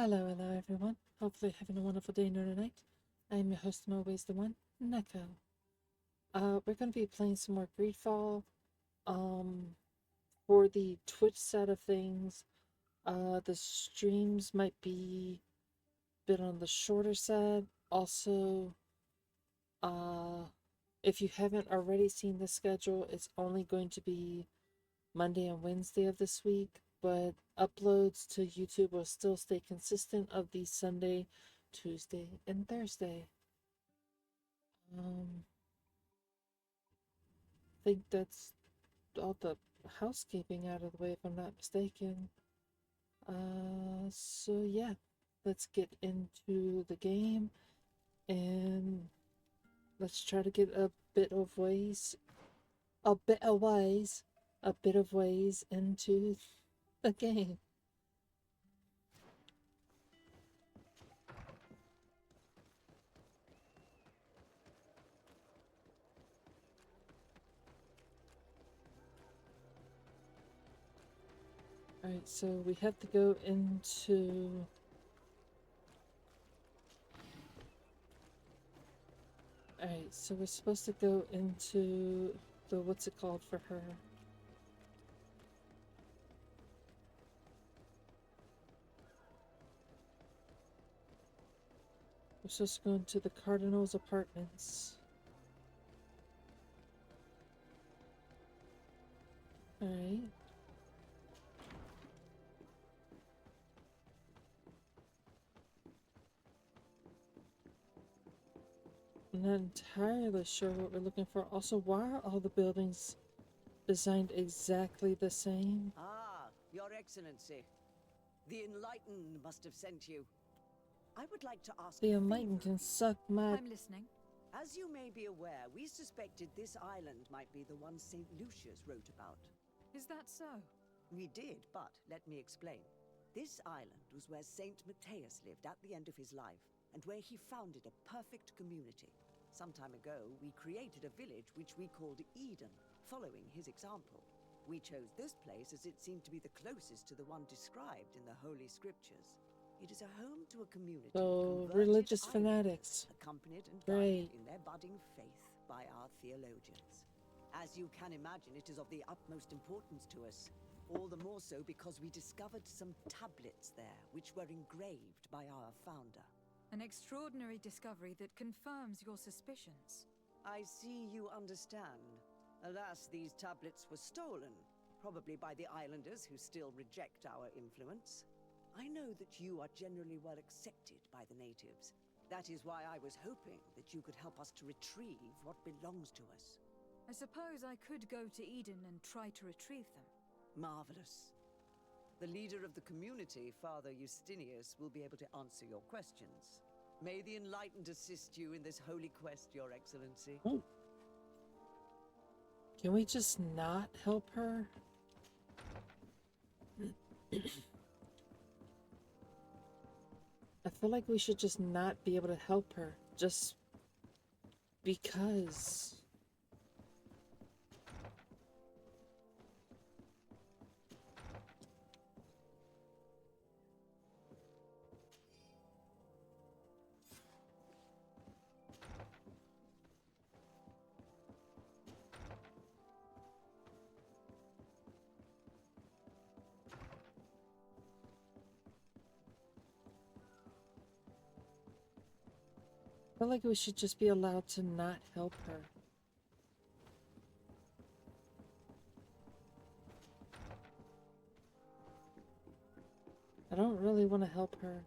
Hello everyone. Hopefully having a wonderful day tonight. I'm your host and always the one, Neko. We're gonna be playing some more Greedfall. Um, for the Twitch side of things, the streams might be a bit on the shorter side. Also, uh, if you haven't already seen the schedule, it's only going to be Monday and Wednesday of this week, but uploads to YouTube will still stay consistent of the Sunday, Tuesday, and Thursday. I think that's all the housekeeping out of the way, if I'm not mistaken. So yeah, let's get into the game and let's try to get a bit of ways, a bit of ways, a bit of ways into the game. Alright, so we have to go into... Alright, so we're supposed to go into the... what's it called for her? We're supposed to go into the Cardinal's apartments. Alright. I'm not entirely sure what we're looking for. Also, why are all the buildings designed exactly the same? Ah, Your Excellency. The Enlightened must have sent you. I would like to ask The a Enlightened favor. can suck my... I'm listening. As you may be aware, we suspected this island might be the one St. Lucius wrote about. Is that so? We did, but let me explain. This island was where Saint Matthias lived at the end of his life, and where he founded a perfect community. Some time ago, we created a village which we called Eden, following his example. We chose this place as it seemed to be the closest to the one described in the Holy Scriptures. It is a home to a community So, of religious converted fanatics. islanders, accompanied and Great. guided in their budding faith by our theologians. As you can imagine, it is of the utmost importance to us. All the more so because we discovered some tablets there, which were engraved by our founder. An extraordinary discovery that confirms your suspicions. I see you understand. Alas, these tablets were stolen, probably by the islanders who still reject our influence. I know that you are generally well accepted by the natives. That is why I was hoping that you could help us to retrieve what belongs to us. I suppose I could go to Eden and try to retrieve them. Marvelous. The leader of the community, Father Justinius, will be able to answer your questions. May the Enlightened assist you in this holy quest, Your Excellency. Oh. Can we just not help her? I feel like we should just not be able to help her. Just because. I feel like we should just be allowed to not help her. I don't really want to help her.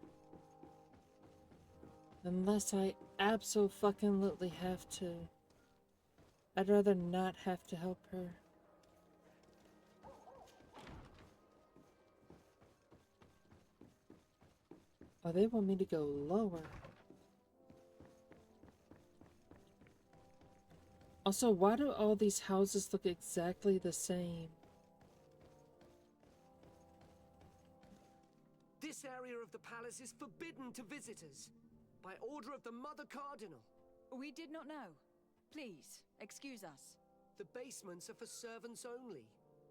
Unless I abso-fucking-lutely have to. I'd rather not have to help her. Oh, they want me to go lower. Also, why do all these houses look exactly the same? This area of the palace is forbidden to visitors, by order of the Mother Cardinal. We did not know. Please, excuse us. The basements are for servants only.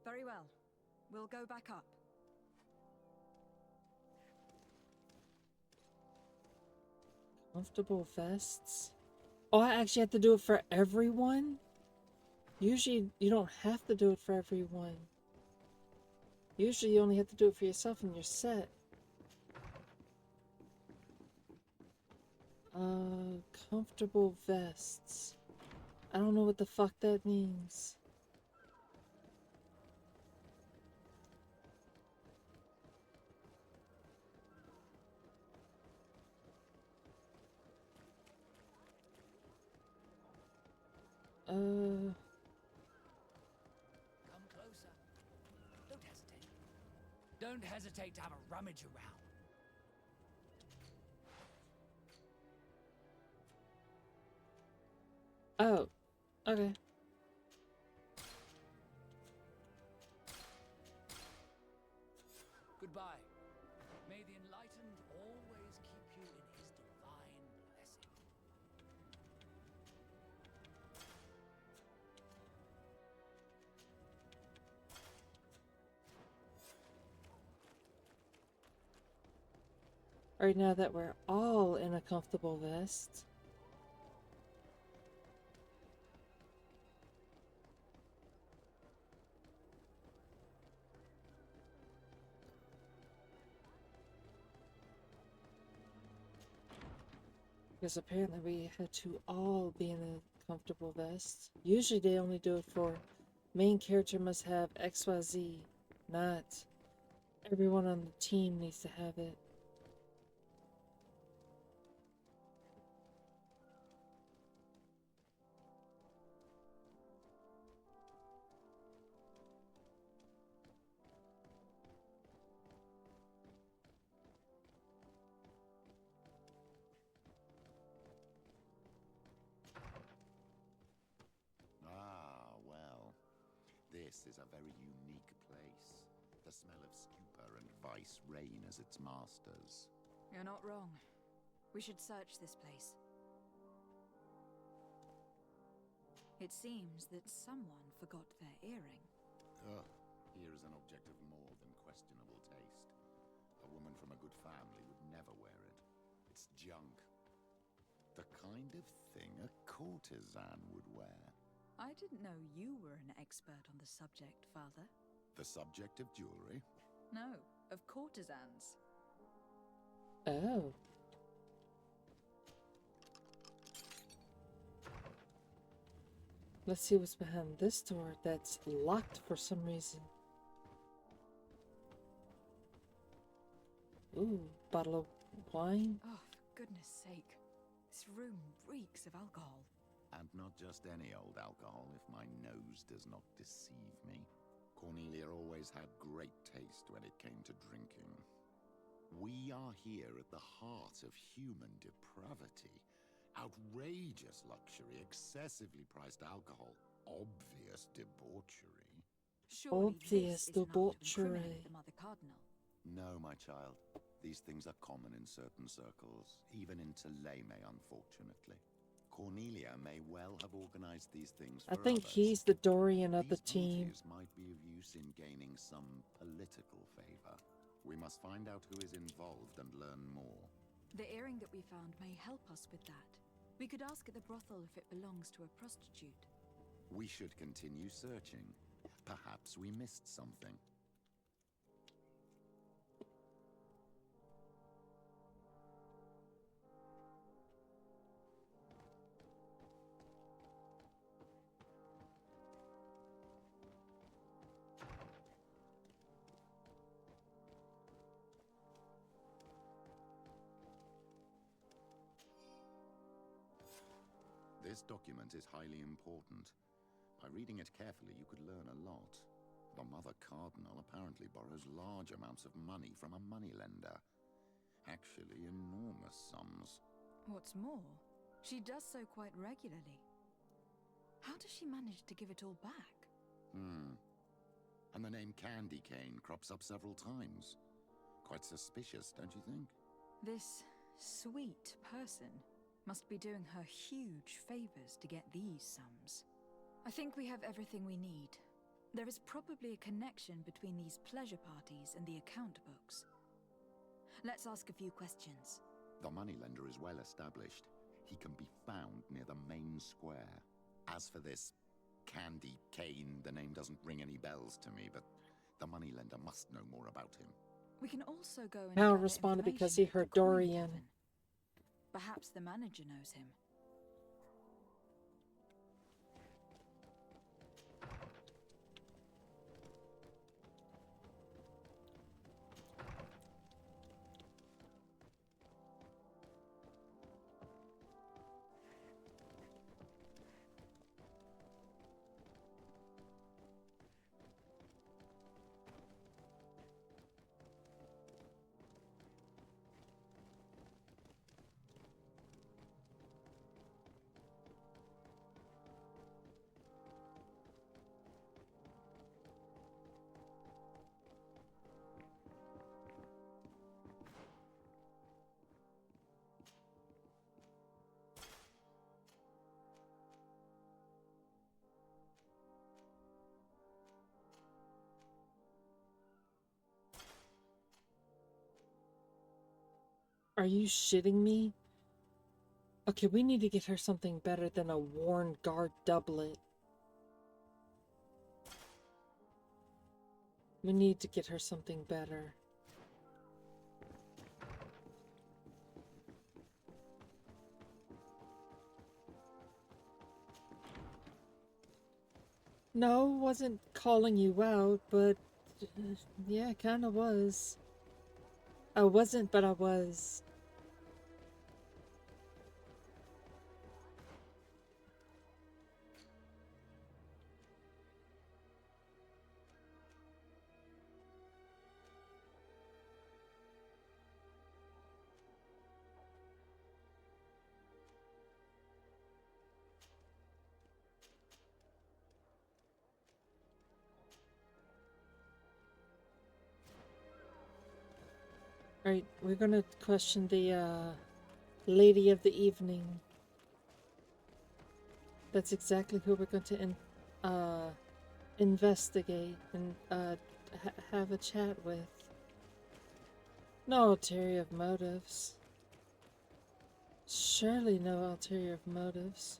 Very well. We'll go back up. Comfortable vests? Oh, I actually have to do it for everyone? Usually, you don't have to do it for everyone. Usually, you only have to do it for yourself and your set. Comfortable vests. I don't know what the fuck that means. Come closer. Don't hesitate. Don't hesitate to have a rummage around. Oh, okay. Goodbye. May the enlightened always keep you in his divine blessing. Alright, now that we're all in a comfortable vest. Because apparently we had to all be in a comfortable vest. Usually they only do it for main character must have XYZ, not everyone on the team needs to have it. Ah, well, this is a very unique place. The smell of stupor and vice reign as its masters. You're not wrong. We should search this place. It seems that someone forgot their earring. Ugh, here is an object of more than questionable taste. A woman from a good family would never wear it. It's junk. The kind of thing a courtesan would wear. I didn't know you were an expert on the subject, Father. The subject of jewelry? No, of courtesans. Oh. Let's see what's behind this door that's locked for some reason. Ooh, bottle of wine. Oh, for goodness sake. This room reeks of alcohol. And not just any old alcohol, if my nose does not deceive me. Cornelia always had great taste when it came to drinking. We are here at the heart of human depravity. Outrageous luxury, excessively priced alcohol, obvious debauchery. Surely Obvious this is enough to debauchery. incriminate the Mother Cardinal. No, my child. These things are common in certain circles, even in Tuleme, unfortunately. Cornelia may well have organized these things for I think others. he's the Dorian of the These team. motives might be of use in gaining some political favor. We must find out who is involved and learn more. The earring that we found may help us with that. We could ask at the brothel if it belongs to a prostitute. We should continue searching. Perhaps we missed something. This document is highly important. By reading it carefully, you could learn a lot. The Mother Cardinal apparently borrows large amounts of money from a moneylender. Actually, enormous sums. What's more, she does so quite regularly. How does she manage to give it all back? And the name Candy Cane crops up several times. Quite suspicious, don't you think? This sweet person must be doing her huge favors to get these sums. I think we have everything we need. There is probably a connection between these pleasure parties and the account books. Let's ask a few questions. The moneylender is well established. He can be found near the main square. As for this Candy Cane, the name doesn't ring any bells to me, but the moneylender must know more about him. We can also go and Hal gather responded because information he at the heard coin Dorian. tavern. Perhaps the manager knows him. Are you shitting me? Okay, we need to get her something better than a worn guard doublet. We need to get her something better. No, wasn't calling you out, but yeah, kind of was. I wasn't, but I was. Right, we're gonna question the lady of the evening. That's exactly who we're going to investigate and have a chat with. No ulterior motives. Surely no ulterior motives.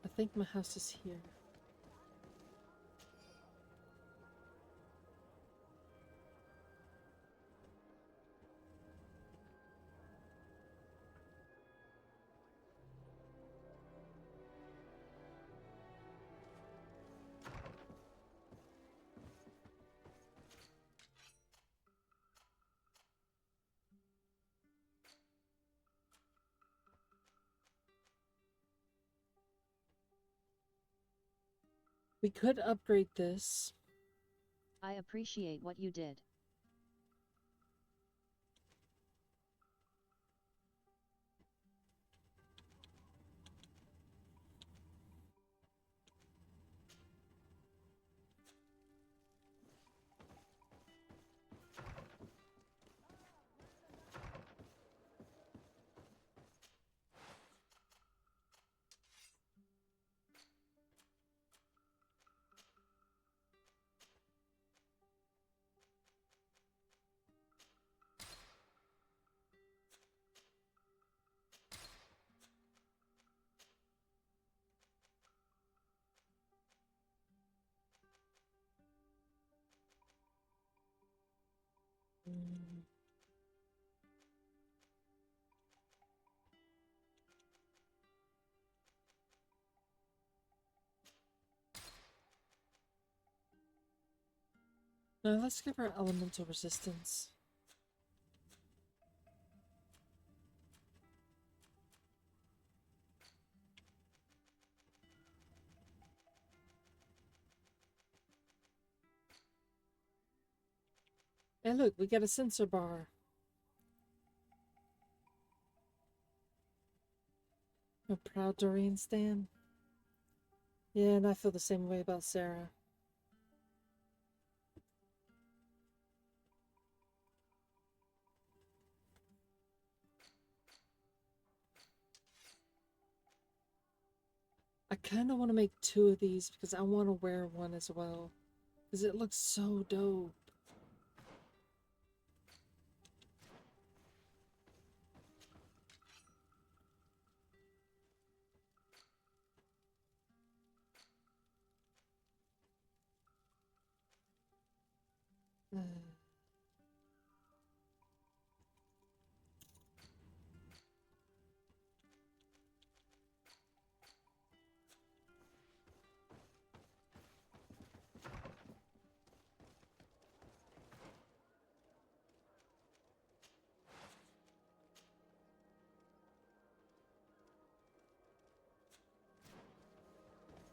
I think my house is here. We could upgrade this. I appreciate what you did. Mm. Now let's give her elemental resistance. Hey look, we got a sensor bar. A proud Dorian stan. Yeah, and I feel the same way about Sarah. I kind of want to make 2 of these because I want to wear one as well. Because it looks so dope.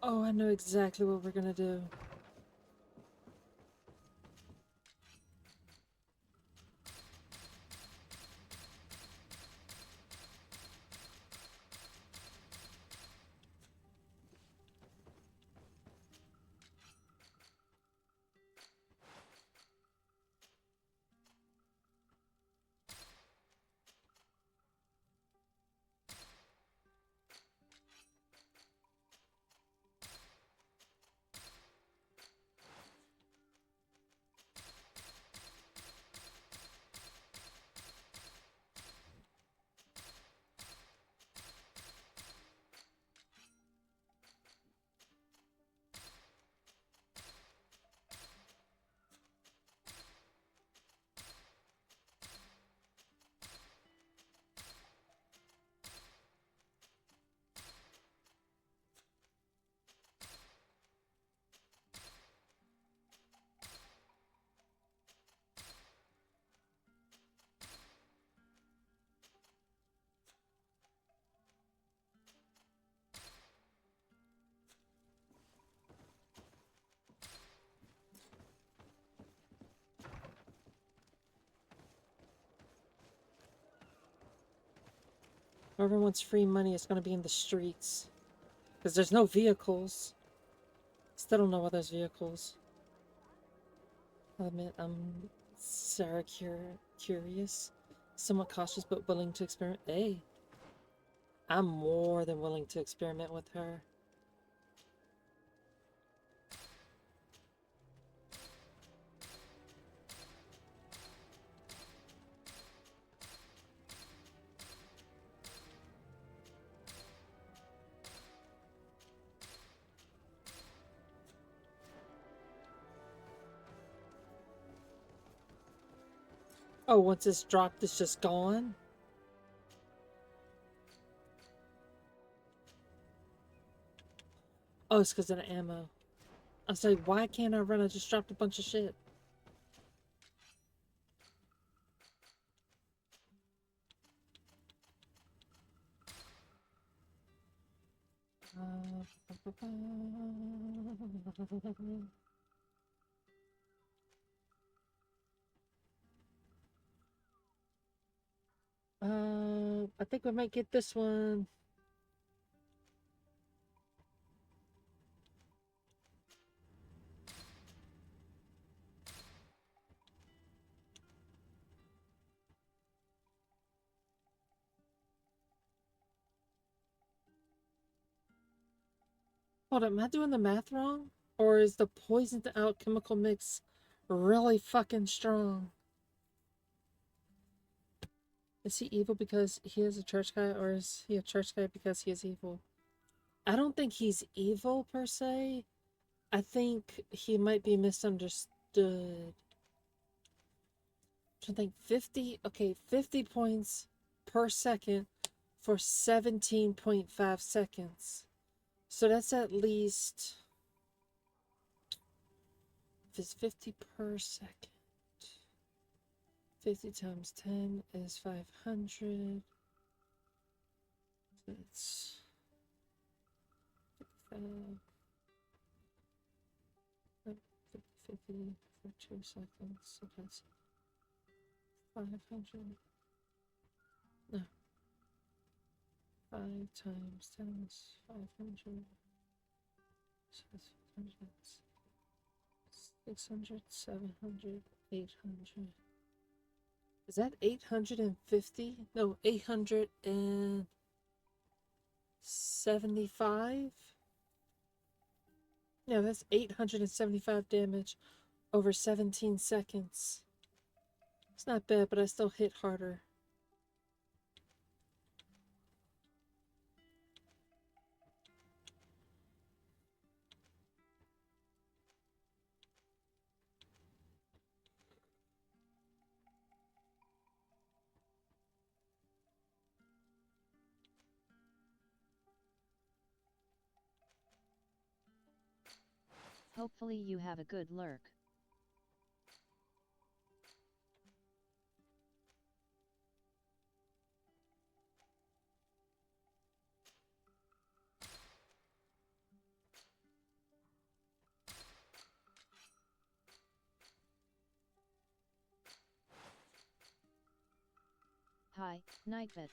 Oh, I know exactly what we're gonna do. Whoever wants free money is gonna be in the streets. Because there's no vehicles. Still don't know why there's vehicles. I'll admit, I'm Sarah curious. Somewhat cautious but willing to experiment. Hey, I'm more than willing to experiment with her. Oh, once it's dropped, it's just gone? Oh, it's because of the ammo. I was like, why can't I run? I just dropped a bunch of shit. I think we might get this one. Hold up, am I doing the math wrong? Or is the poisoned out chemical mix really fucking strong? Is he evil because he is a church guy, or is he a church guy because he is evil? I don't think he's evil per se. I think he might be misunderstood. I think 50 points per second for 17.5 seconds. So that's at least, if it's 50 per second, 50 times 10 is 500. So it's 55, 50 for 2 seconds. So that's 500. No. 5 times 10 is 500. So that's 600, 700, 800. Is that 850? No, 875? Yeah, that's 875 damage over 17 seconds. It's not bad, but I still hit harder. Hopefully you have a good lurk. Hi, Nightbit.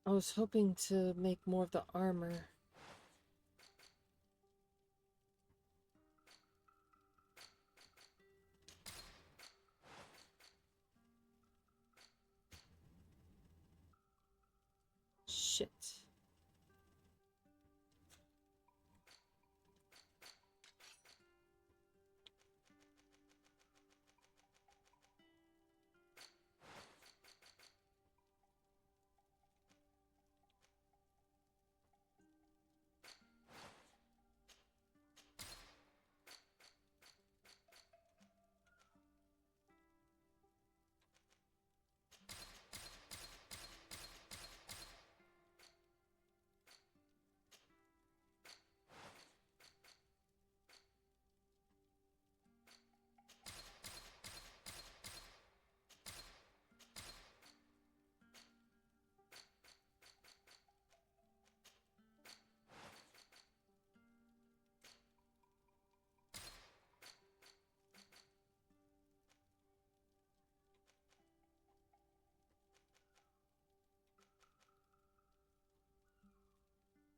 I was hoping to make more of the armor. Shit.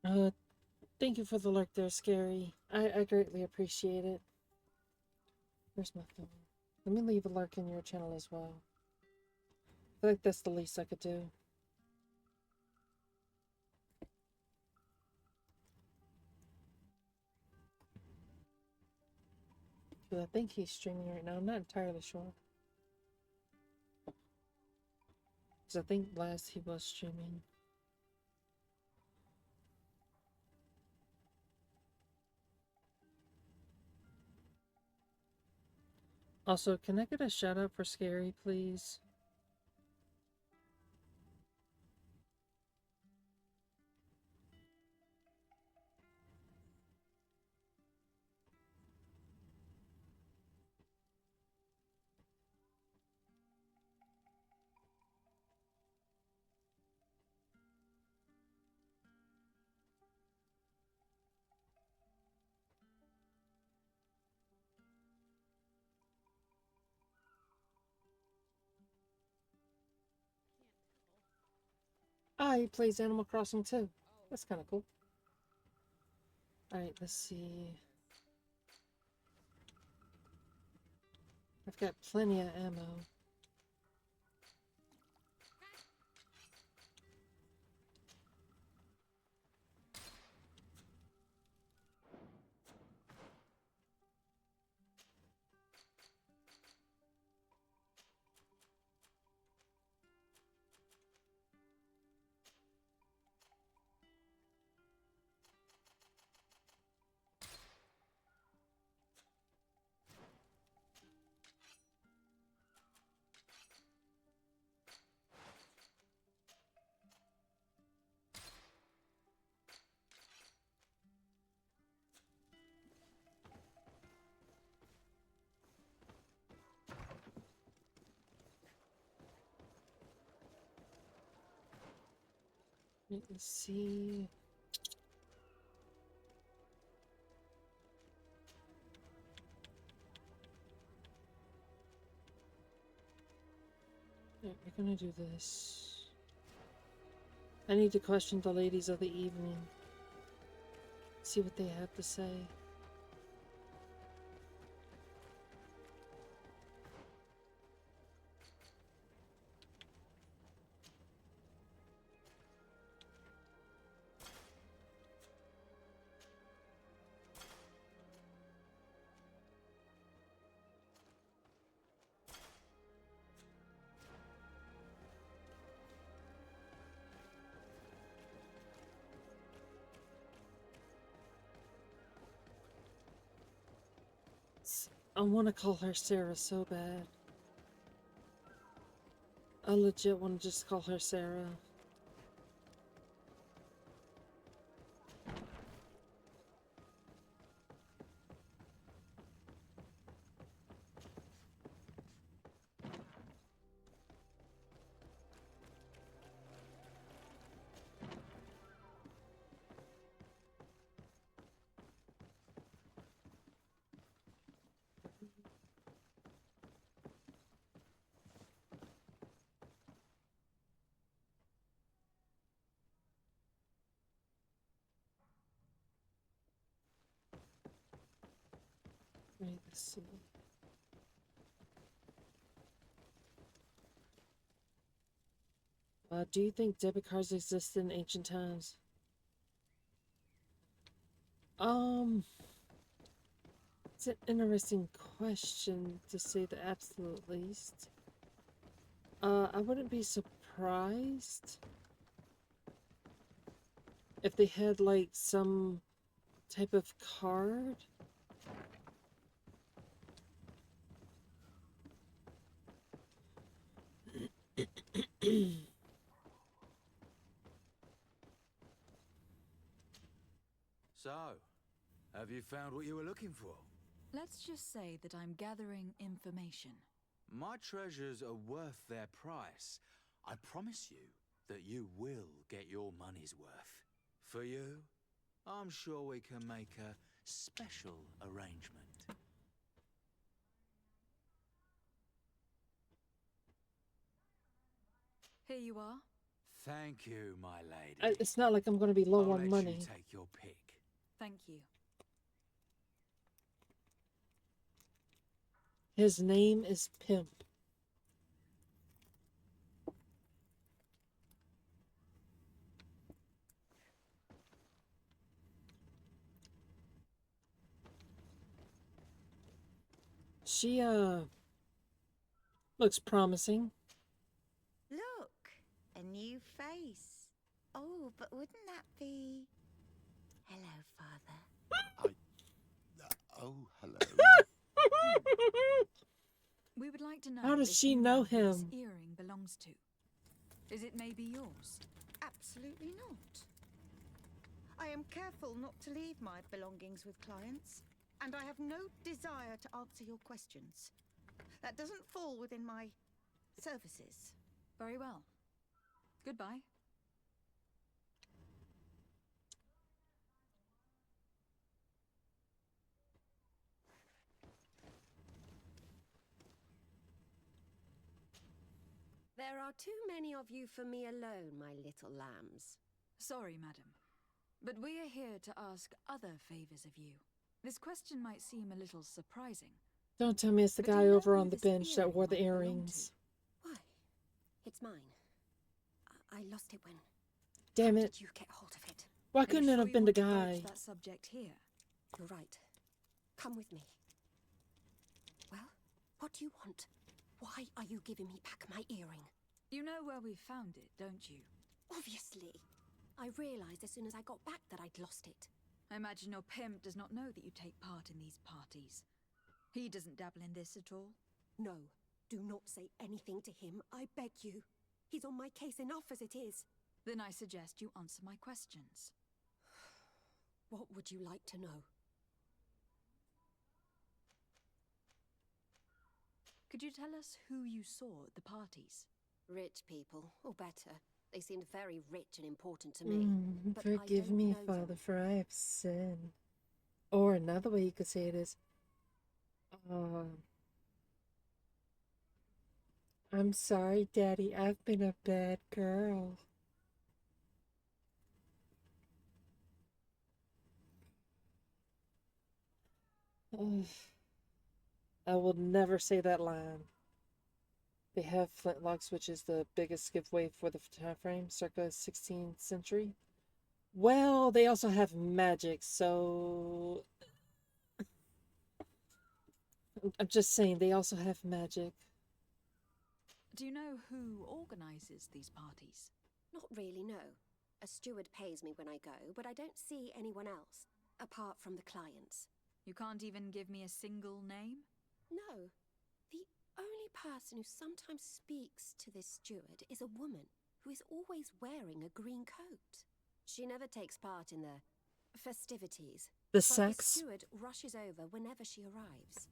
Uh, Thank you for the lurk there, Scary. I greatly appreciate it. Where's my phone? Let me leave a lurk in your channel as well. I feel like that's the least I could do. But I think he's streaming right now. I'm not entirely sure. Because I think last he was streaming. Also, can I get a shout out for Scary, please? Ah, he plays Animal Crossing too. That's kind of cool. Alright, let's see. I've got plenty of ammo. Wait, let's see. Yeah, we're gonna do this. I need to question the ladies of the evening. See what they have to say. I want to call her Sarah so bad. I legit want to just call her Sarah. Right, let's see. Do you think debit cards existed in ancient times? It's an interesting question, to say the absolute least. I wouldn't be surprised if they had like some type of card. So, have you found what you were looking for? Let's just say that I'm gathering information. My treasures are worth their price. I promise you that you will get your money's worth. For you, I'm sure we can make a special arrangement. Here you are. Thank you, my lady. It's not like I'm going to be low I'll on let money. you take your pick. Thank you. His name is Pimp. She, looks promising. Look, a new face. Oh, but wouldn't that be... Hello, Father. Oh, hello. We would like to know How does if she you know who this him? earring belongs to. Is it maybe yours? Absolutely not. I am careful not to leave my belongings with clients, and I have no desire to answer your questions. That doesn't fall within my services. Very well. Goodbye. There are too many of you for me alone, my little lambs. Sorry, madam. But we are here to ask other favors of you. This question might seem a little surprising. Don't tell me it's the But do guy you know over who on the this bench that earring wore the might belong to? earrings. Why? It's mine. I lost it when... Damn How it. did you get hold of it? Why Are you couldn't it sure have you been the want to broach guy? that subject here? You're right. Come with me. Well, what do you want? Why are you giving me back my earring? You know where we found it, don't you? Obviously. I realized as soon as I got back that I'd lost it. I imagine your pimp does not know that you take part in these parties. He doesn't dabble in this at all. No, do not say anything to him, I beg you. He's on my case enough as it is. Then I suggest you answer my questions. What would you like to know? Could you tell us who you saw at the parties? Rich people, or better. They seemed very rich and important to me. But Forgive I don't me, know Father, them. for I have sinned. Or another way you could say it is, I'm sorry, Daddy, I've been a bad girl. Ugh. I will never say that line. They have flintlocks, which is the biggest giveaway for the time frame, circa 16th century. Well, they also have magic, so I'm just saying they also have magic. Do you know who organizes these parties? Not really, no. A steward pays me when I go, but I don't see anyone else, apart from the clients. You can't even give me a single name? No. The only person who sometimes speaks to this steward is a woman who is always wearing a green coat. She never takes part in the festivities. The But sex? the steward rushes over whenever she arrives.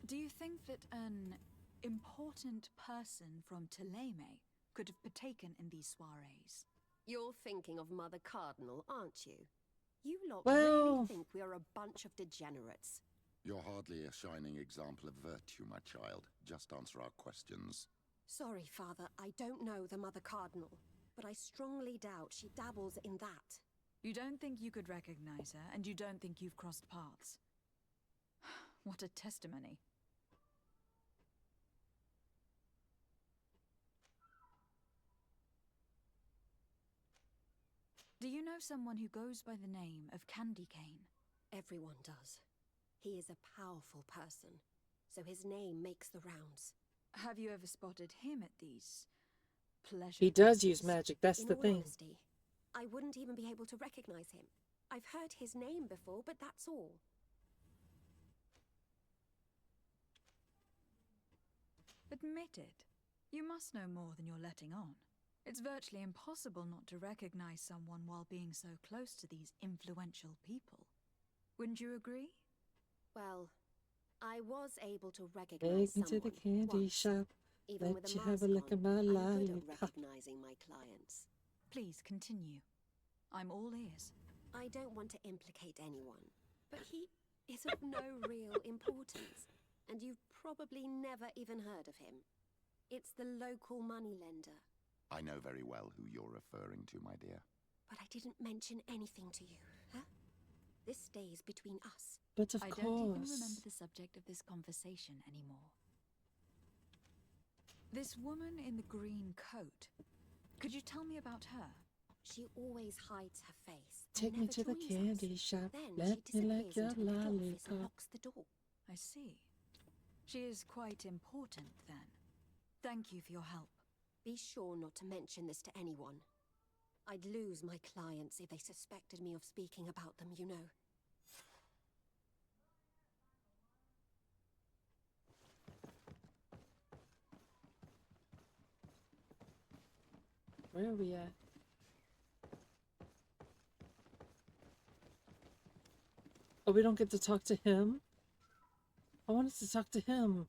Do you think that an important person from Teleme could have partaken in these soirees? You're thinking of Mother Cardinal, aren't you? You lot Well- really think we are a bunch of degenerates. You're hardly a shining example of virtue, my child. Just answer our questions. Sorry, Father, I don't know the Mother Cardinal, but I strongly doubt she dabbles in that. You don't think you could recognize her, and you don't think you've crossed paths. What a testimony. Do you know someone who goes by the name of Candy Cane? Everyone does. He is a powerful person, so his name makes the rounds. Have you ever spotted him at these pleasure He does parties? use magic, that's In the all thing. honesty, I wouldn't even be able to recognize him. I've heard his name before, but that's all. Admit it. You must know more than you're letting on. It's virtually impossible not to recognize someone while being so close to these influential people. Wouldn't you agree? Well, I was able to recognize Take me to someone the candy once. shop. Even with Let a you mask have a look on, at my I'm good at lollipop. recognizing my clients. Please continue. I'm all ears. I don't want to implicate anyone, but he is of no real importance, and you've probably never even heard of him. It's the local moneylender. I know very well who you're referring to, my dear. But I didn't mention anything to you, huh? This stays between us. But of I course. don't even remember the subject of this conversation anymore. This woman in the green coat. Could you tell me about her? She always hides her face. and Take me never to the joins us. candy shop. Then Let she me disappears lick your into the office and lollipop. locks the door. I see. She is quite important, then. Thank you for your help. Be sure not to mention this to anyone. I'd lose my clients if they suspected me of speaking about them, you know. Where are we at? Oh, we don't get to talk to him? I wanted to talk to him.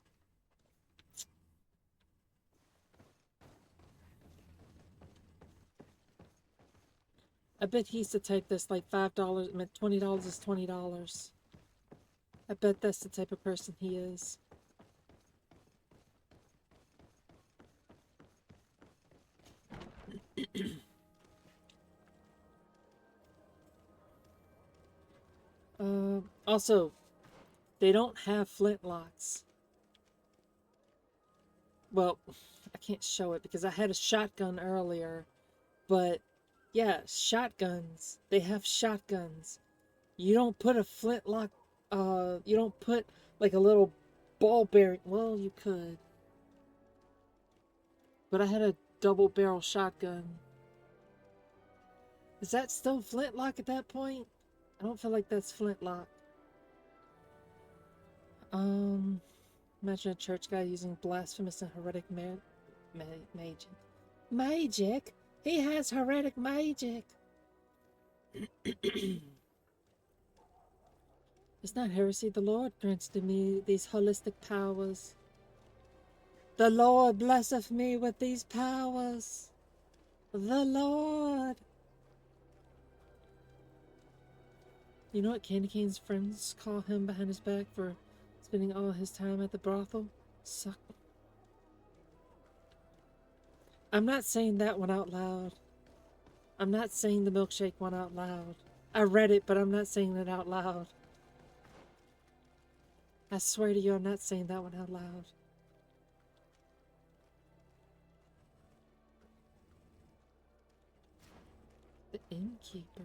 I bet he's the type that's like $5, I mean, $20 is $20. I bet that's the type of person he is. Also, they don't have flintlocks. Well, I can't show it because I had a shotgun earlier. But, yeah, shotguns. They have shotguns. You don't put a flintlock, you don't put like a little ball bearing. Well, you could. But I had a double barrel shotgun. Is that still flintlock at that point? I don't feel like that's flintlock. Imagine a church guy using blasphemous and heretic magic. Magic? He has heretic magic. It's not heresy. The Lord grants to me these holistic powers. The Lord blesseth me with these powers. The Lord. You know what Candy Cane's friends call him behind his back for spending all his time at the brothel? Suck. I'm not saying that one out loud. I'm not saying the milkshake one out loud. I read it, but I'm not saying it out loud. I swear to you, I'm not saying that one out loud. The innkeeper.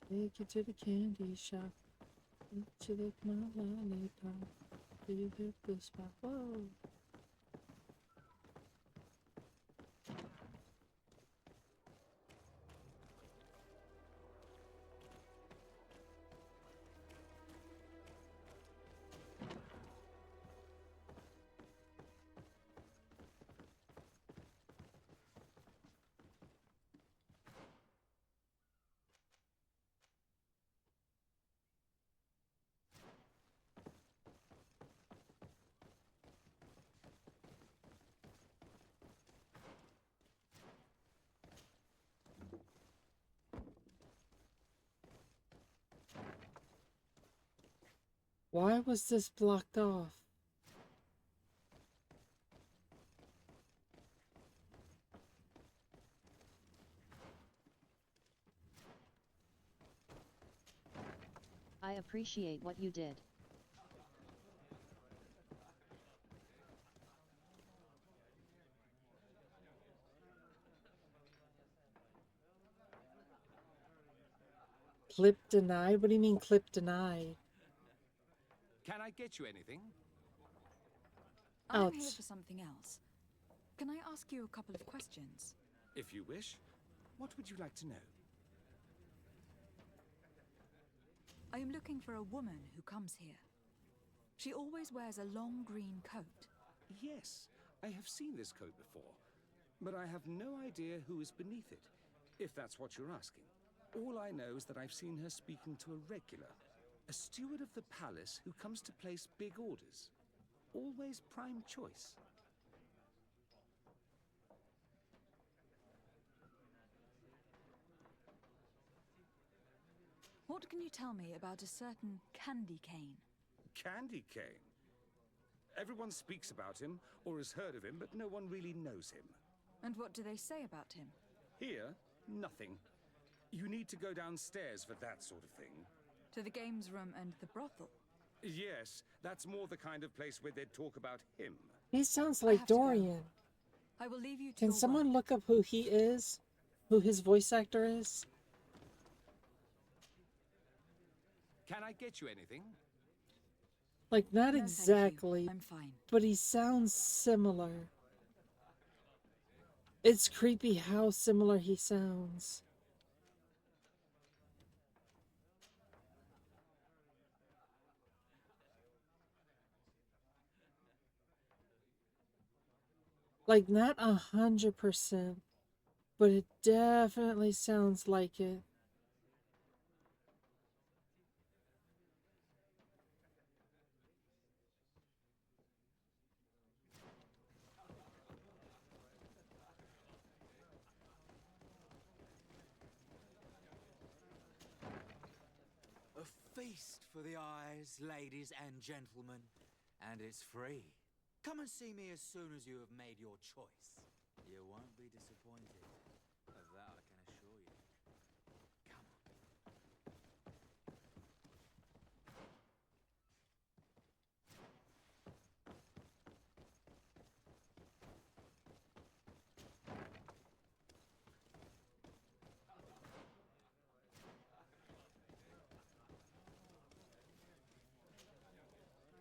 Take you to the candy shop. Let you lick my lollipop. Do you hit the spot? Whoa. Why was this blocked off? I appreciate what you did. Clip denied? What do you mean clip denied? Can I get you anything? I'm here Ouch. for something else. Can I ask you a couple of questions? If you wish. What would you like to know? I am looking for a woman who comes here. She always wears a long green coat. Yes, I have seen this coat before, but I have no idea who is beneath it, if that's what you're asking. All I know is that I've seen her speaking to a regular, a steward of the palace who comes to place big orders. Always prime choice. What can you tell me about a certain Candy Cane? Candy Cane. Everyone speaks about him, or has heard of him, but no one really knows him. And what do they say about him? Here, nothing. You need to go downstairs for that sort of thing. To the games room and the brothel? Yes, that's more the kind of place where they'd talk about him. He sounds I like have to go. Dorian. I will leave you to Can your someone work. look up who he is? Who his voice actor is? Can I get you anything? Like, not No, thank you. exactly, I'm fine. but he sounds similar. It's creepy how similar he sounds. Like, not 100%, but it definitely sounds like it. A feast for the eyes, ladies and gentlemen, and it's free. Come and see me as soon as you have made your choice. You won't be disappointed. Of that I can assure you. Come on.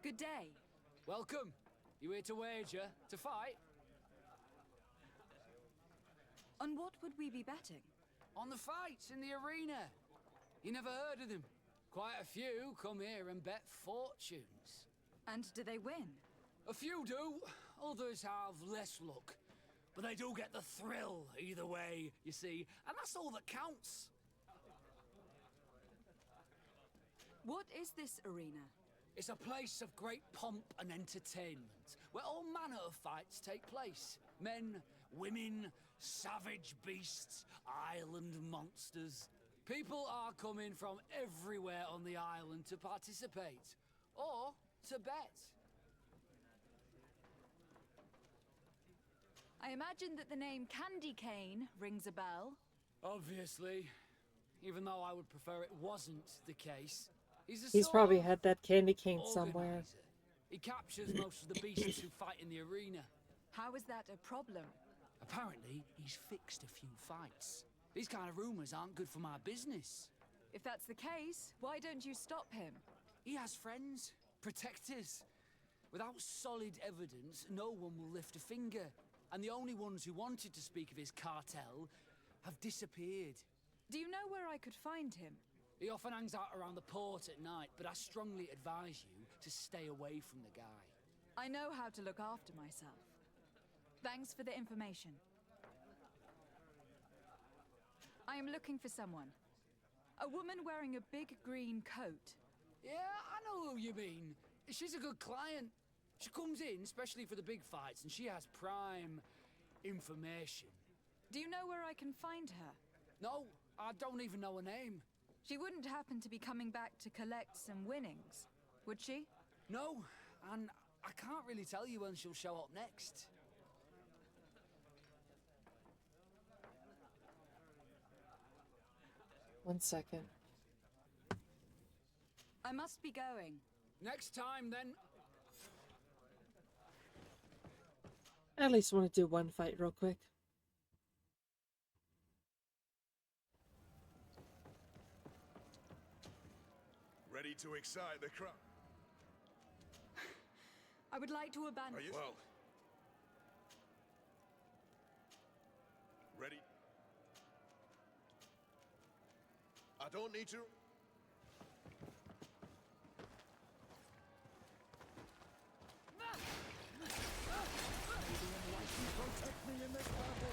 Good day. Welcome. You here to wager? To fight? On what would we be betting? On the fights in the arena. You never heard of them? Quite a few come here and bet fortunes. And do they win? A few do, others have less luck. But they do get the thrill either way, you see, and that's all that counts. What is this arena? It's a place of great pomp and entertainment, where all manner of fights take place. Men, women, savage beasts, island monsters. People are coming from everywhere on the island to participate, or to bet. I imagine that the name Candy Cane rings a bell. Obviously, even though I would prefer it wasn't the case. He's probably had that candy cane somewhere. Organizer. He captures most of the beasts who fight in the arena. How is that a problem? Apparently, he's fixed a few fights. These kind of rumors aren't good for my business. If that's the case, why don't you stop him? He has friends, protectors. Without solid evidence, no one will lift a finger. And the only ones who wanted to speak of his cartel have disappeared. Do you know where I could find him? He often hangs out around the port at night, but I strongly advise you to stay away from the guy. I know how to look after myself. Thanks for the information. I am looking for someone. A woman wearing a big green coat. Yeah, I know who you mean. She's a good client. She comes in, especially for the big fights, and she has prime information. Do you know where I can find her? No, I don't even know her name. She wouldn't happen to be coming back to collect some winnings, would she? No, and I can't really tell you when she'll show up next. One second. I must be going. Next time, then. I at least want to do one fight real quick. Ready to excite the crowd? I would like to abandon... Are you? Well... Ready? I don't need to... Protect me in this battle!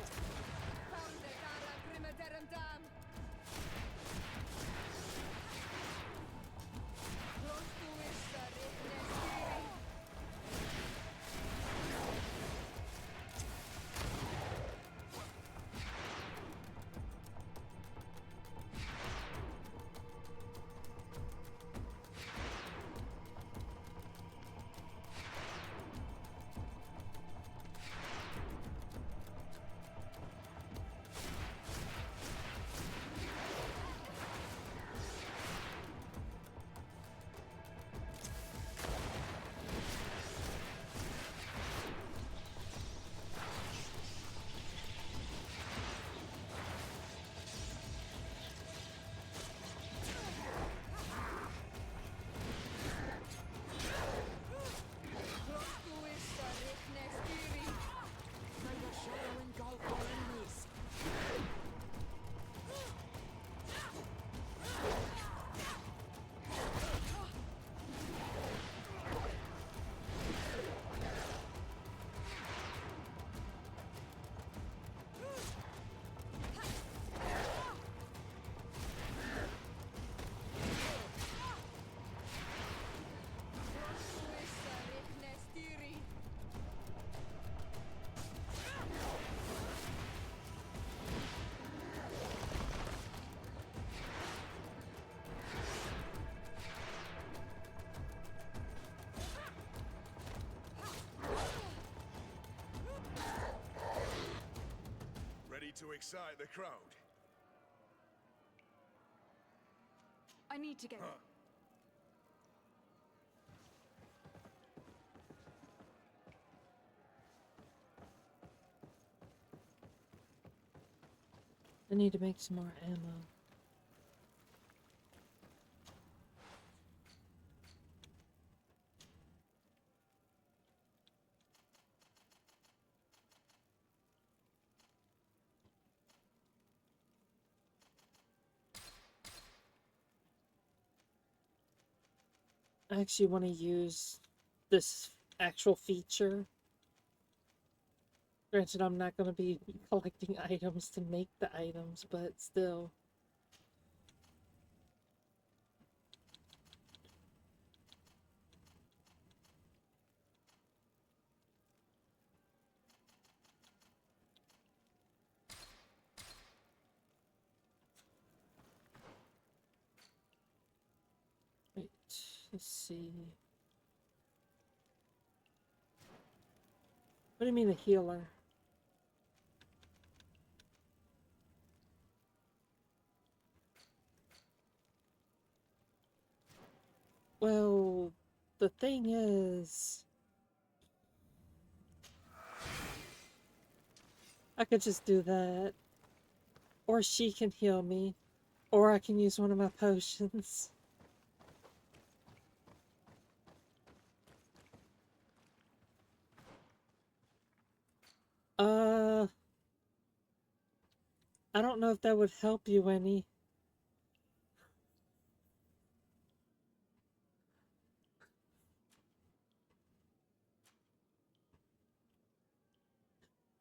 To excite the crowd. I need to go. I need to make some more ammo. I actually want to use this actual feature. Granted, I'm not going to be collecting items to make the items, but still. Wait, let's see. What do you mean a healer? Well, the thing is, I could just do that. Or she can heal me. Or I can use one of my potions. I don't know if that would help you any.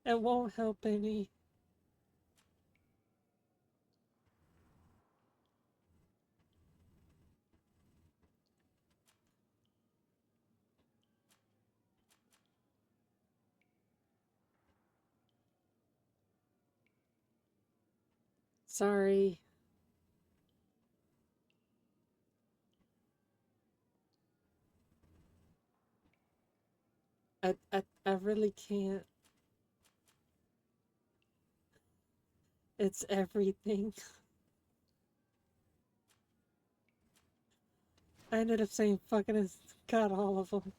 It won't help any. Sorry. I really can't. It's everything. I ended up saying fucking and got all of them.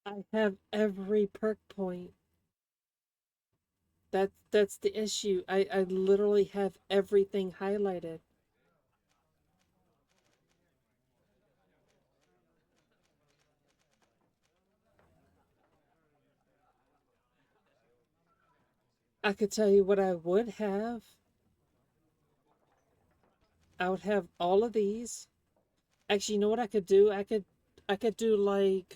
I have every perk point. That's the issue. I literally have everything highlighted. I could tell you what I would have. I would have all of these. Actually, you know what I could do? I could do like,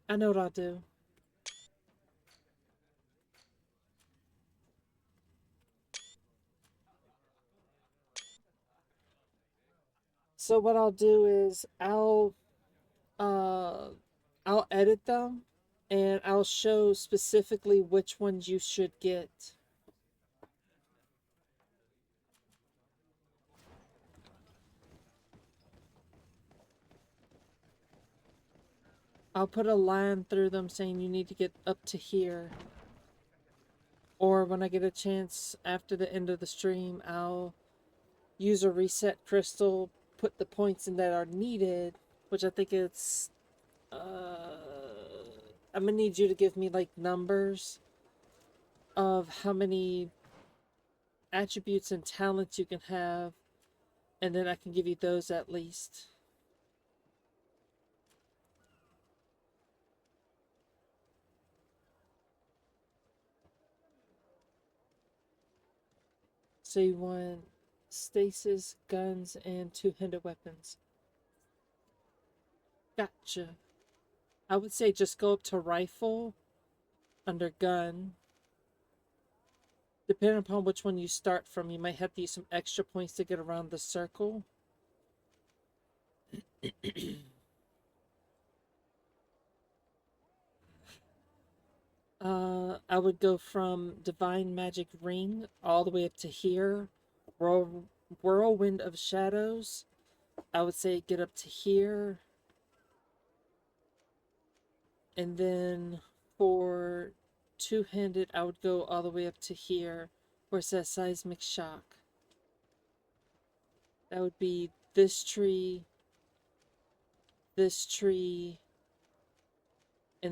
I know what I'll do. So what I'll do is uh I'll edit them and I'll show specifically which ones you should get. I'll put a line through them saying you need to get up to here. Or when I get a chance after the end of the stream, I'll use a reset crystal, put the points in that are needed, which I think it's I'm gonna need you to give me like numbers of how many attributes and talents you can have, and then I can give you those at least. So you want stasis, guns, and two-handed weapons. Gotcha. I would say just go up to rifle under gun. Depending upon which one you start from, you might have to use some extra points to get around the circle. I would go from Divine Magic Ring all the way up to here. Whirlwind of Shadows. I would say get up to here. And then for two-handed, I would go all the way up to here where it says Seismic Shock. That would be this tree, and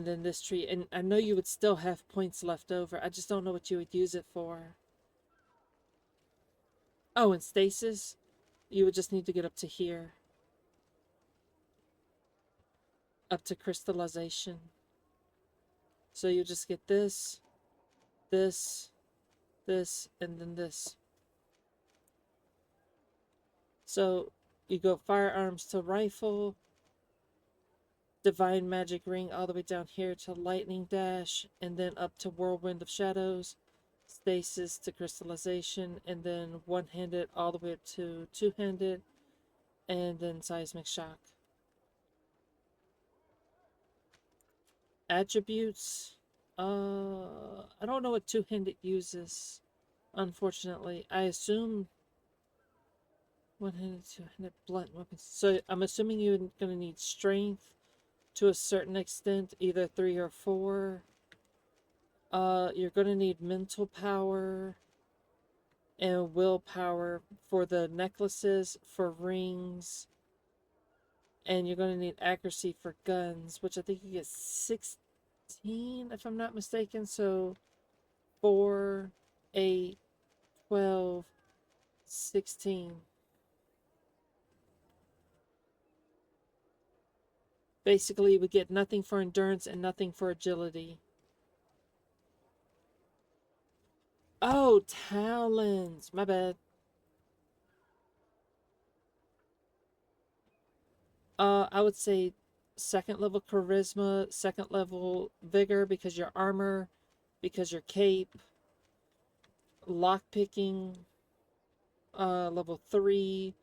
then this tree. And I know you would still have points left over. I just don't know what you would use it for. Oh, and stasis? You would just need to get up to here. Up to crystallization. So you just get this, this, and then this. So you go firearms to rifle, divine magic ring all the way down here to lightning dash, and then up to whirlwind of shadows, stasis to crystallization, and then one-handed all the way up to two-handed, and then seismic shock. Attributes, I don't know what two-handed uses, unfortunately. I assume one-handed, two-handed blunt weapons. So I'm assuming you're going to need strength to a certain extent, either 3 or 4. You're going to need mental power and willpower for the necklaces, for rings, and you're going to need accuracy for guns, which I think you get 16, if I'm not mistaken. So 4, 8, 12, 16. Basically, you would get nothing for endurance and nothing for agility. Oh, talons. My bad. I would say second level charisma, second level vigor because your armor, because your cape, lockpicking, level 3,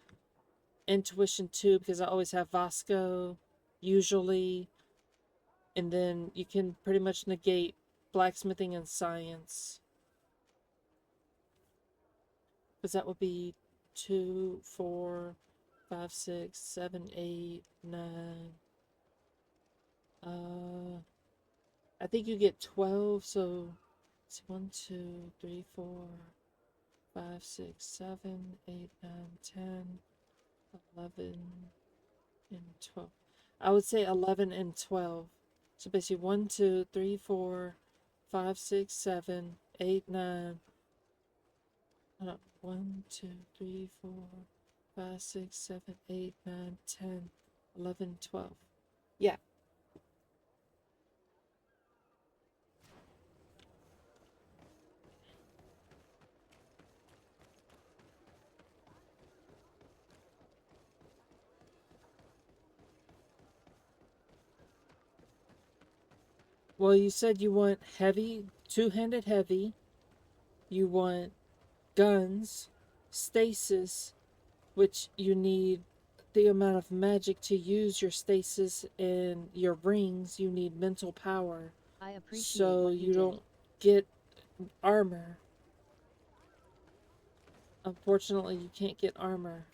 intuition 2 because I always have Vasco, usually, and then you can pretty much negate blacksmithing and science. Because that would be 2, 4, 5, 6, 7, 8, 9. I think you get 12, so it's 1, 2, 3, 4, 5, 6, 7, 8, 9, 10, 11, and 12. I would say 11 and 12. So basically 1, 2, 3, 4, 5, 6, 7, 8, 9. 1, 2, 3, 4, 5, 6, 7, 8, 9, 10, 11, 12. Yeah. Well, you said you want heavy, two-handed heavy. You want guns, stasis, which you need the amount of magic to use your stasis and your rings. You need mental power. I appreciate so what you don't get armor. Unfortunately, you can't get armor.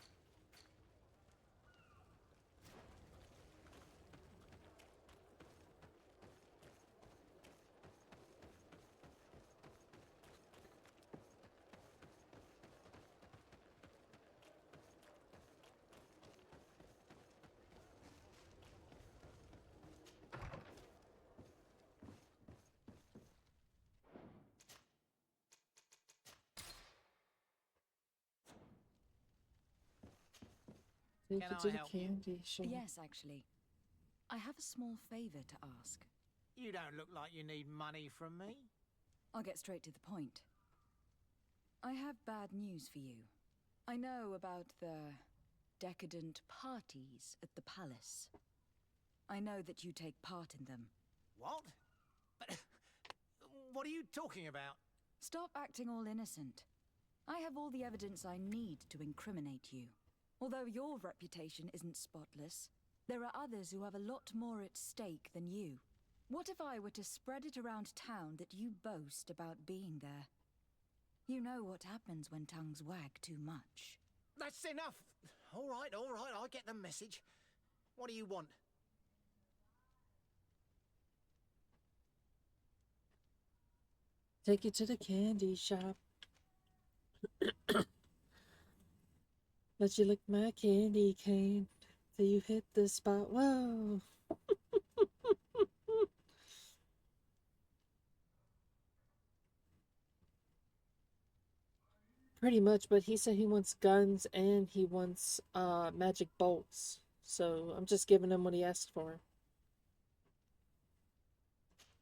Take Can it I to the help you? candy shop. Yes, actually. I have a small favor to ask. You don't look like you need money from me. I'll get straight to the point. I have bad news for you. I know about the decadent parties at the palace. I know that you take part in them. What? But what are you talking about? Stop acting all innocent. I have all the evidence I need to incriminate you. Although your reputation isn't spotless, there are others who have a lot more at stake than you. What if I were to spread it around town that you boast about being there? You know what happens when tongues wag too much. That's enough. All right, I get the message. What do you want? Take it to the candy shop. Let you lick my candy cane till you hit the spot. Whoa. Pretty much, but he said he wants guns and he wants magic bolts. So I'm just giving him what he asked for.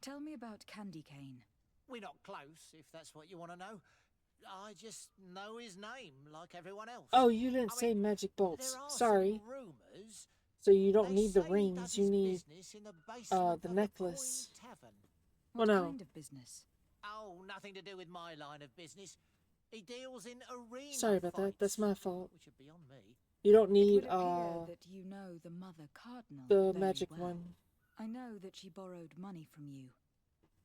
Tell me about Candy Cane. We're not close, if that's what you want to know. I just know his name like everyone else. Oh, you didn't I say mean, magic bolts. there are Sorry. some rumours. So you don't They need the say he does rings. You his need business in the basement the of necklace. the Coin Tavern. Well, What no. kind of business? Oh, nothing to do with my line of business. He deals in arena Sorry about that. That's fights, my fault. which would be on me. You don't It need would appear that you know the Mother Cardinal the very magic well. one. I know that she borrowed money from you.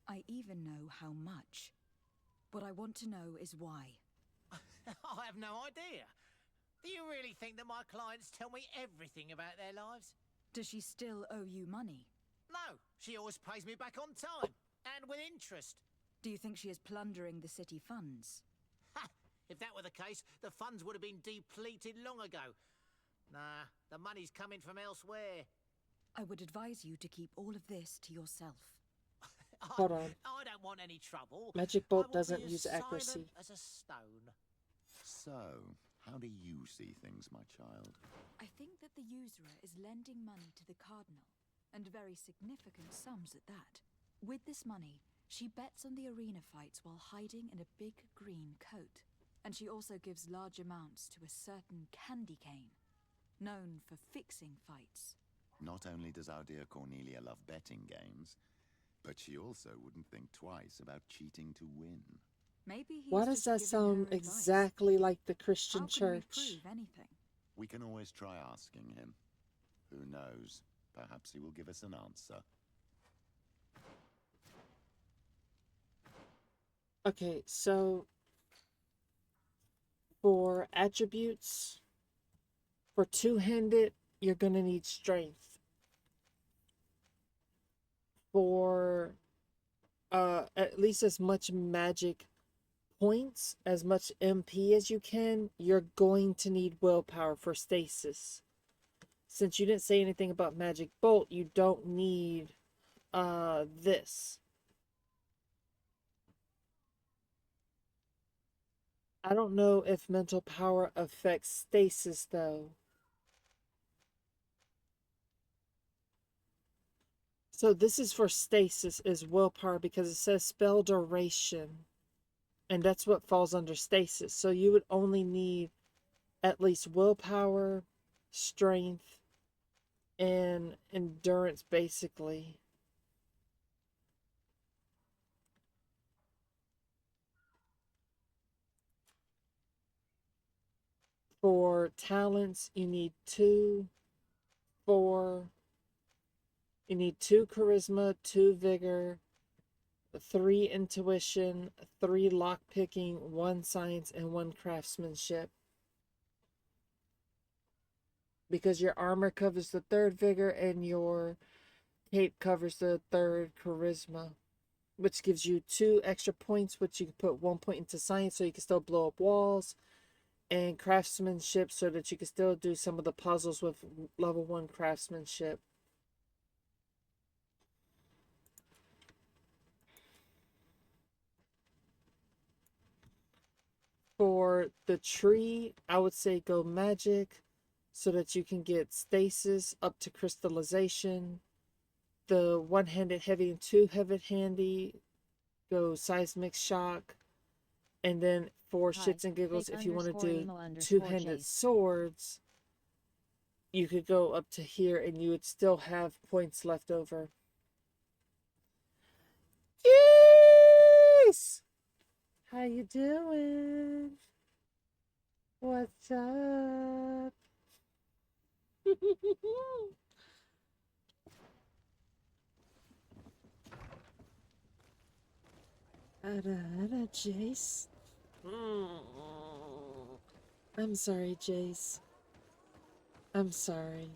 I even know how much. What I want to know is why. I have no idea. Do you really think that my clients tell me everything about their lives? Does she still owe you money? No, she always pays me back on time, and with interest. Do you think she is plundering the city funds? Ha! If that were the case, the funds would have been depleted long ago. Nah, the money's coming from elsewhere. I would advise you to keep all of this to yourself. Hold on. I don't want any trouble. Magic I bolt will doesn't be as use silent accuracy. as a stone. So, how do you see things, my child? I think that the usurer is lending money to the Cardinal, and very significant sums at that. With this money, she bets on the arena fights while hiding in a big green coat. And she also gives large amounts to a certain candy cane, known for fixing fights. Not only does our dear Cornelia love betting games, but she also wouldn't think twice about cheating to win. Maybe he's Why does just that giving sound her advice. exactly like the Christian How can church? we prove anything? We can always try asking him. Who knows? Perhaps he will give us an answer. Okay, so for attributes, for two-handed, you're gonna need strength. For at least as much magic points, as much MP as you can, you're going to need willpower for stasis. Since you didn't say anything about magic bolt, you don't need this. I don't know if mental power affects stasis though. So this is for stasis is willpower because it says spell duration. And that's what falls under stasis. So you would only need at least willpower, strength, and endurance basically. For talents, you need 2, 4, you need 2 charisma, 2 vigor, 3 intuition, 3 lockpicking, 1 science, and 1 craftsmanship. Because your armor covers the 3rd vigor and your cape covers the 3rd charisma, which gives you 2 extra points, which you can put 1 point into science so you can still blow up walls, and craftsmanship so that you can still do some of the puzzles with level 1 craftsmanship. For the tree, I would say go magic so that you can get stasis up to crystallization. The one-handed heavy and two-handed handy go seismic shock. And then for shits and giggles, if you want to do two-handed swords, you could go up to here and you would still have points left over. Yes! How you doing? What's up? Jace. I'm sorry, Jace. I'm sorry.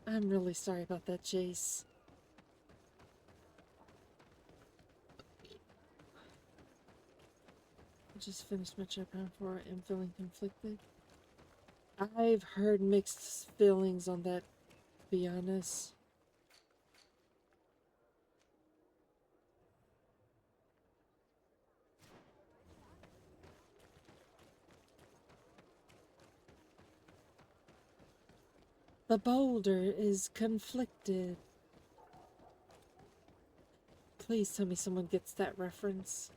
I'm really sorry about that, Jace. I just finished my chapter 4 and feeling conflicted. I've heard mixed feelings on that, to be honest. The boulder is conflicted. Please tell me someone gets that reference.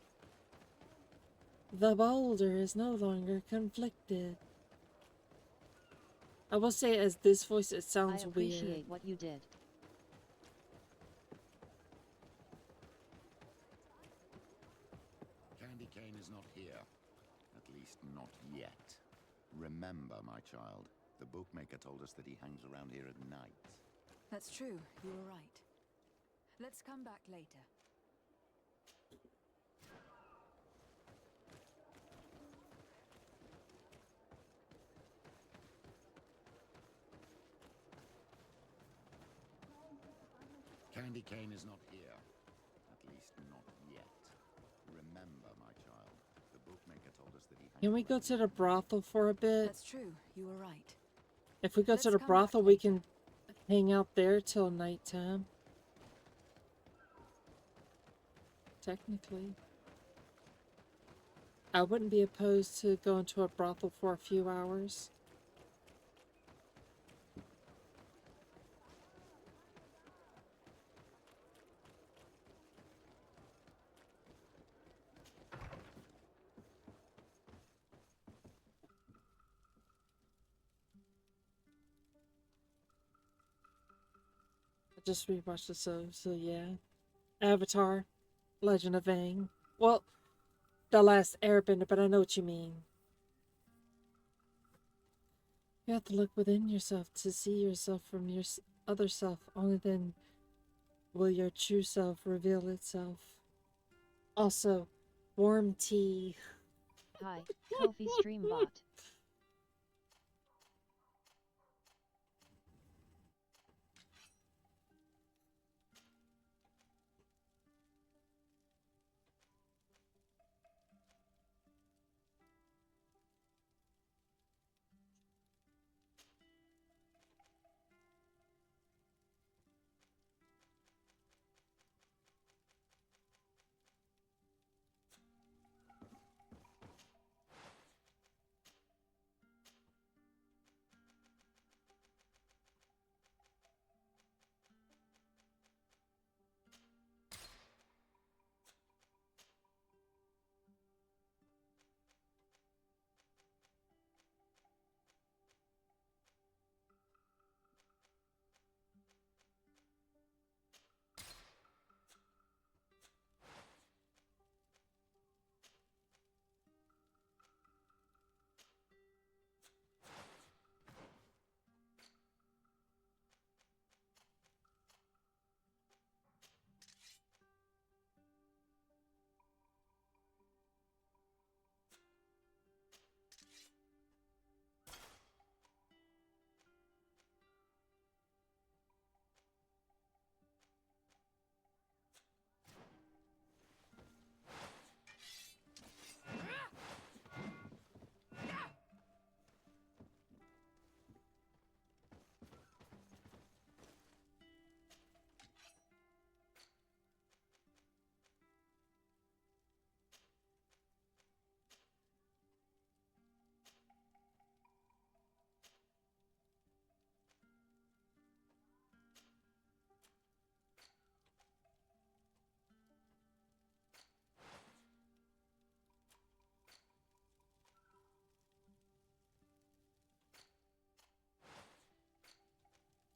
The boulder is no longer conflicted. I will say, as this voice, it sounds I weird. appreciate what you did. Candy Cane is not here. At least not yet. Remember, my child, the bookmaker told us that he hangs around here at night. That's true, you were right. Let's come back later. Candy Cane is not here. At least not yet. Remember, my child, the bookmaker told us that he hangs Can we go to the brothel for a bit? That's true, you were right. If we go Let's to the come back brothel, we later. can hang out there till nighttime. Technically. I wouldn't be opposed to going to a brothel for a few hours. I just rewatched the show, so yeah. Avatar, Legend of Aang. Well, The Last Airbender, but I know what you mean. You have to look within yourself to see yourself from your other self. Only then will your true self reveal itself. Also, warm tea. Hi, Kofi Stream Bot.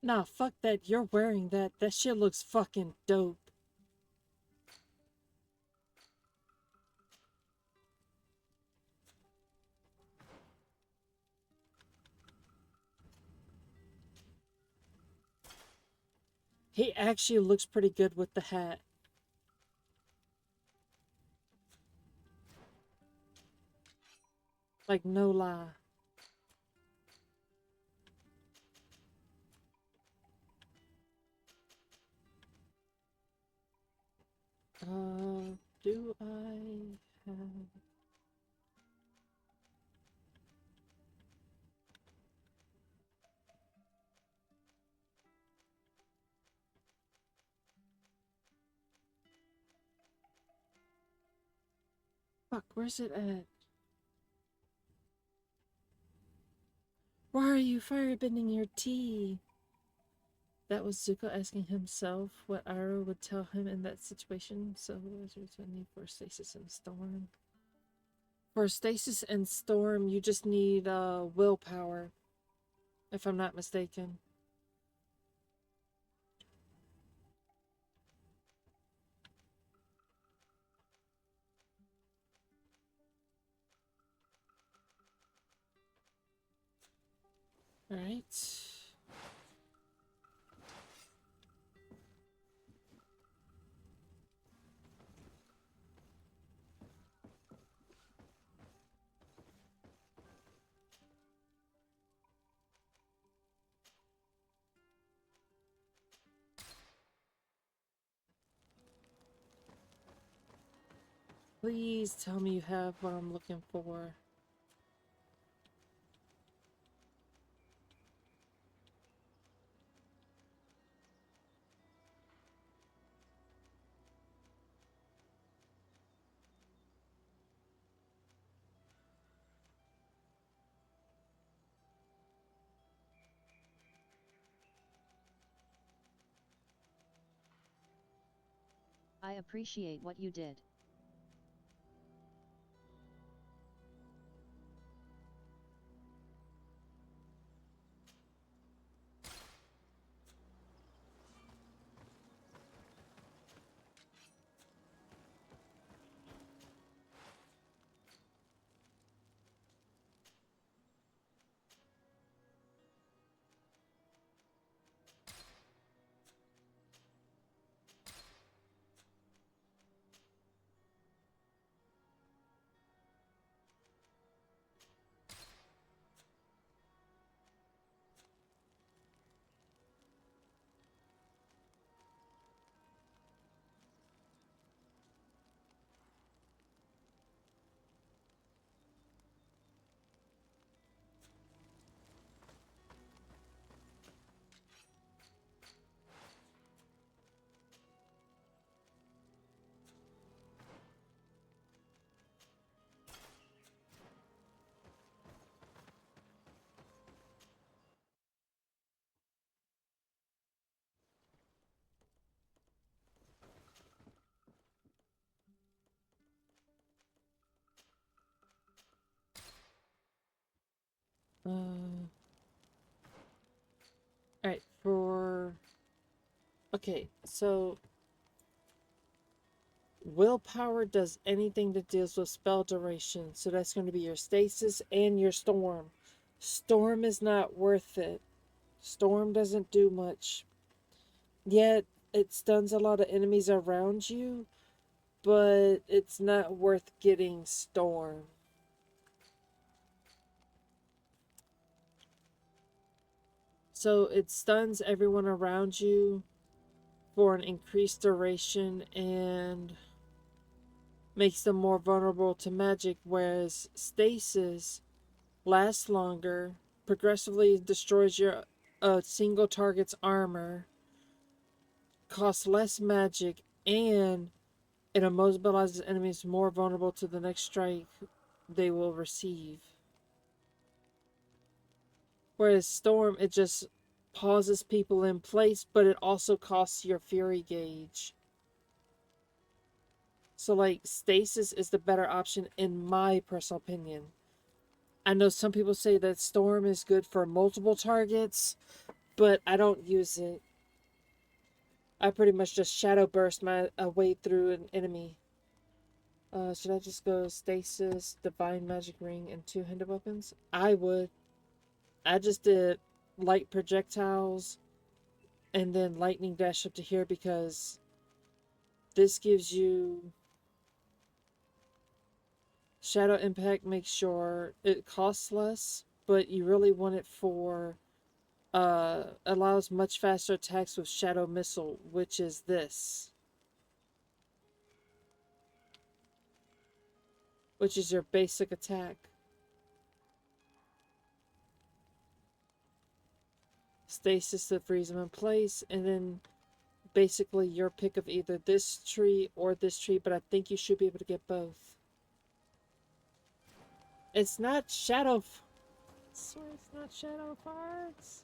Nah, fuck that. You're wearing that. That shit looks fucking dope. He actually looks pretty good with the hat. Like, no lie. Do I have... Fuck, where's it at? Why are you firebending your tea? That was Zuko asking himself what Iroh would tell him in that situation. So there's a need for stasis and storm. For stasis and storm, you just need willpower, if I'm not mistaken. All right. Please tell me you have what I'm looking for. I appreciate what you did. Alright, okay, so willpower does anything that deals with spell duration. So that's going to be your stasis and your storm. Storm is not worth it. Storm doesn't do much. Yet it stuns a lot of enemies around you, but it's not worth getting storm. So it stuns everyone around you for an increased duration and makes them more vulnerable to magic, whereas stasis lasts longer, progressively destroys your single target's armor, costs less magic, and it immobilizes enemies more vulnerable to the next strike they will receive. Whereas Storm, it just pauses people in place, but it also costs your fury gauge. So, like, stasis is the better option in my personal opinion. I know some people say that Storm is good for multiple targets, but I don't use it. I pretty much just shadow burst my way through an enemy. Should I just go stasis, divine magic ring, and 2-handed weapons? I would. I just did light projectiles and then lightning dash up to here because this gives you shadow impact. Makes sure it costs less, but you really want it for allows much faster attacks with shadow missile, which is this, which is your basic attack. Stasis to freeze them in place, and then basically your pick of either this tree or this tree, but I think you should be able to get both. It's not shadow. I swear it's not shadow farts.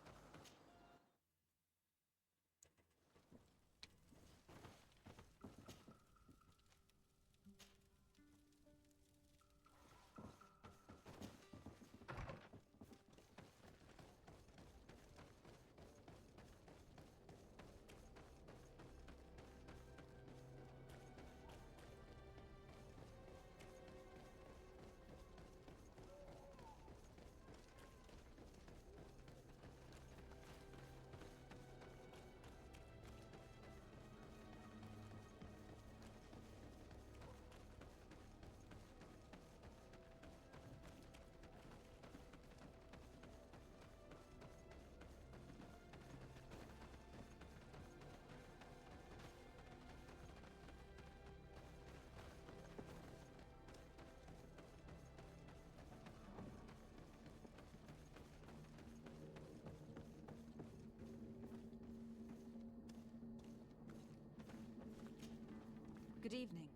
Good evening.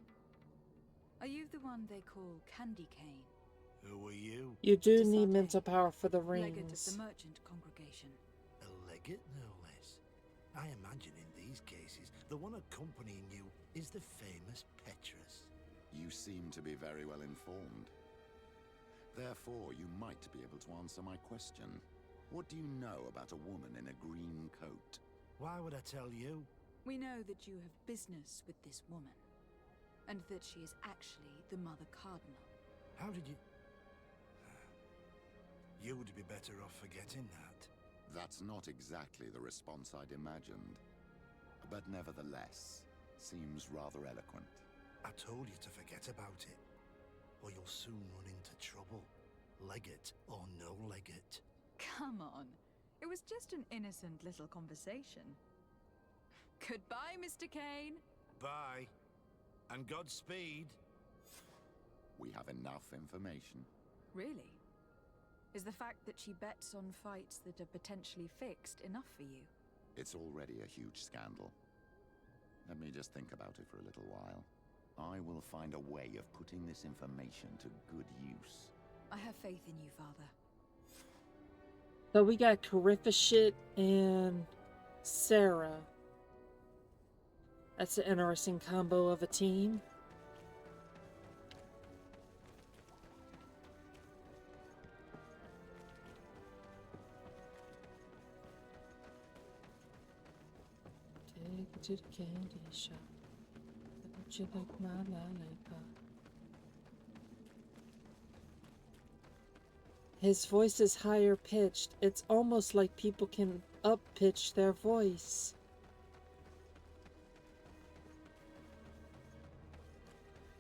Are you the one they call Candy Cane? Who are you? You do Desarte, need mental power for the Legate of rings. the merchant congregation. A legate, no less. I imagine in these cases, the one accompanying you is the famous Petrus. You seem to be very well informed. Therefore, you might be able to answer my question. What do you know about a woman in a green coat? Why would I tell you? We know that you have business with this woman, and that she is actually the Mother Cardinal. How did you... You would be better off forgetting that. That's not exactly the response I'd imagined. But nevertheless, seems rather eloquent. I told you to forget about it, or you'll soon run into trouble. Legate or no legate. Come on. It was just an innocent little conversation. Goodbye, Mr. Kane. Bye. And Godspeed. We have enough information. Really? Is the fact that she bets on fights that are potentially fixed enough for you? It's already a huge scandal. Let me just think about it for a little while. I will find a way of putting this information to good use. I have faith in you, Father. So we got Cariffa shit and Sarah. That's an interesting combo of a team. Take it to the candy shop. Don't you like my lollipop? His voice is higher pitched. It's almost like people can up pitch their voice.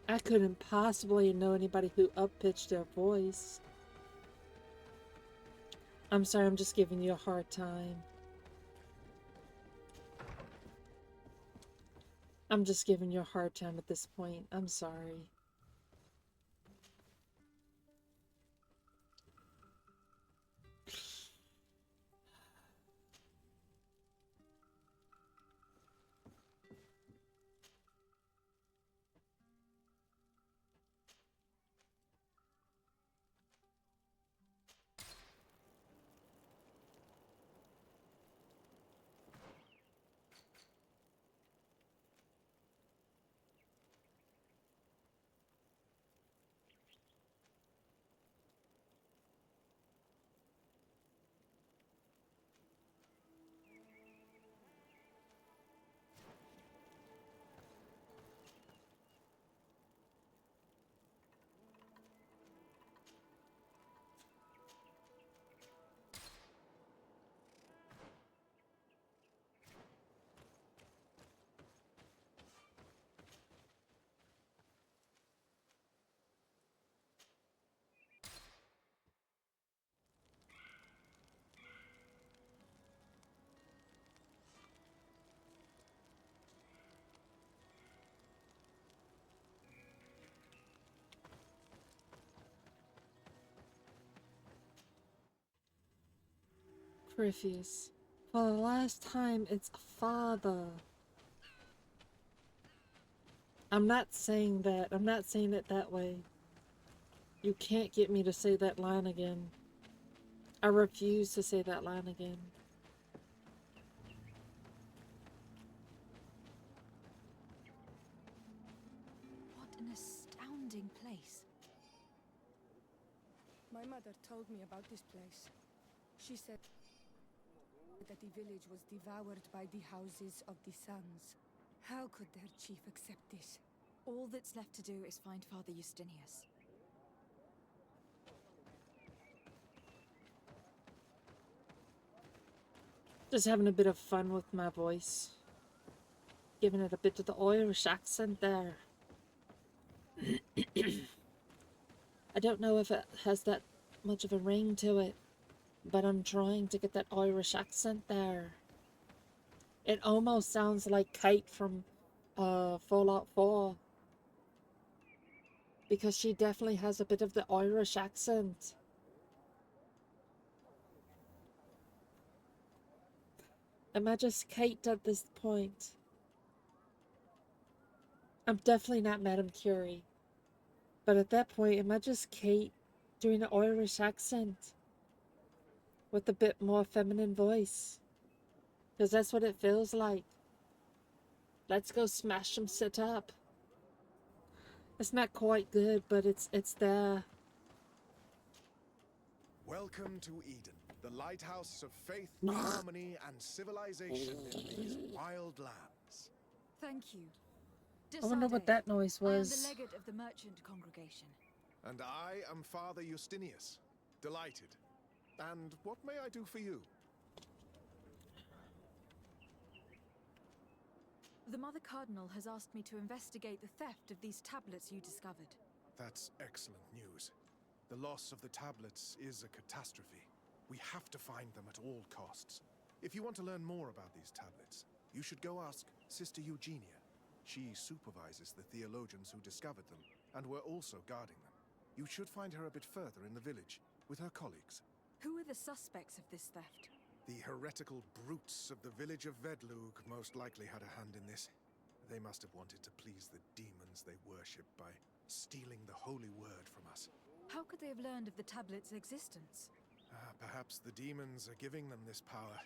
I couldn't possibly know anybody who up pitched their voice. I'm sorry, I'm just giving you a hard time. I'm just giving you a hard time at this point. I'm sorry. Perseus. For the last time, it's father. I'm not saying that. I'm not saying it that way. You can't get me to say that line again. I refuse to say that line again. What an astounding place. My mother told me about this place. She said that the village was devoured by the houses of the Suns. How could their chief accept this? All that's left to do is find Father Justinius. Just having a bit of fun with my voice. Giving it a bit of the Irish accent there. I don't know if it has that much of a ring to it, but I'm trying to get that Irish accent there. It almost sounds like Kate from Fallout 4. Because she definitely has a bit of the Irish accent. Am I just Kate at this point? I'm definitely not Madame Curie. But at that point, am I just Kate doing an Irish accent with a bit more feminine voice? Because that's what it feels like. Let's go smash some shit up. It's not quite good, but it's there. Welcome to Eden, the lighthouse of faith, harmony, and civilization in these wild lands. Thank you. I wonder what Decidé. that noise I am was. the legate of the merchant congregation. And I am Father Justinius. Delighted. And what may I do for you? The Mother Cardinal has asked me to investigate the theft of these tablets you discovered. That's excellent news. The loss of the tablets is a catastrophe. We have to find them at all costs. If you want to learn more about these tablets, you should go ask Sister Eugenia. She supervises the theologians who discovered them, and were also guarding them. You should find her a bit further in the village, with her colleagues. Who are the suspects of this theft? The heretical brutes of the village of Vedlug most likely had a hand in this. They must have wanted to please the demons they worship by stealing the holy word from us. How could they have learned of the tablet's existence? Perhaps the demons are giving them this power.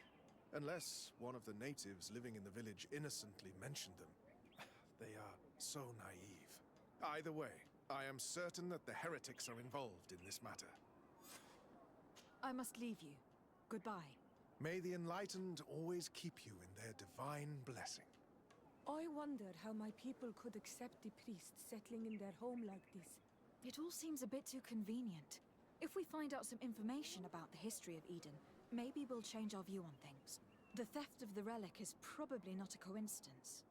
Unless one of the natives living in the village innocently mentioned them. They are so naive. Either way, I am certain that the heretics are involved in this matter. I must leave you. Goodbye. May the enlightened always keep you in their divine blessing. I wonder how my people could accept the priest settling in their home like this. It all seems a bit too convenient. If we find out some information about the history of Eden, maybe we'll change our view on things. The theft of the relic is probably not a coincidence.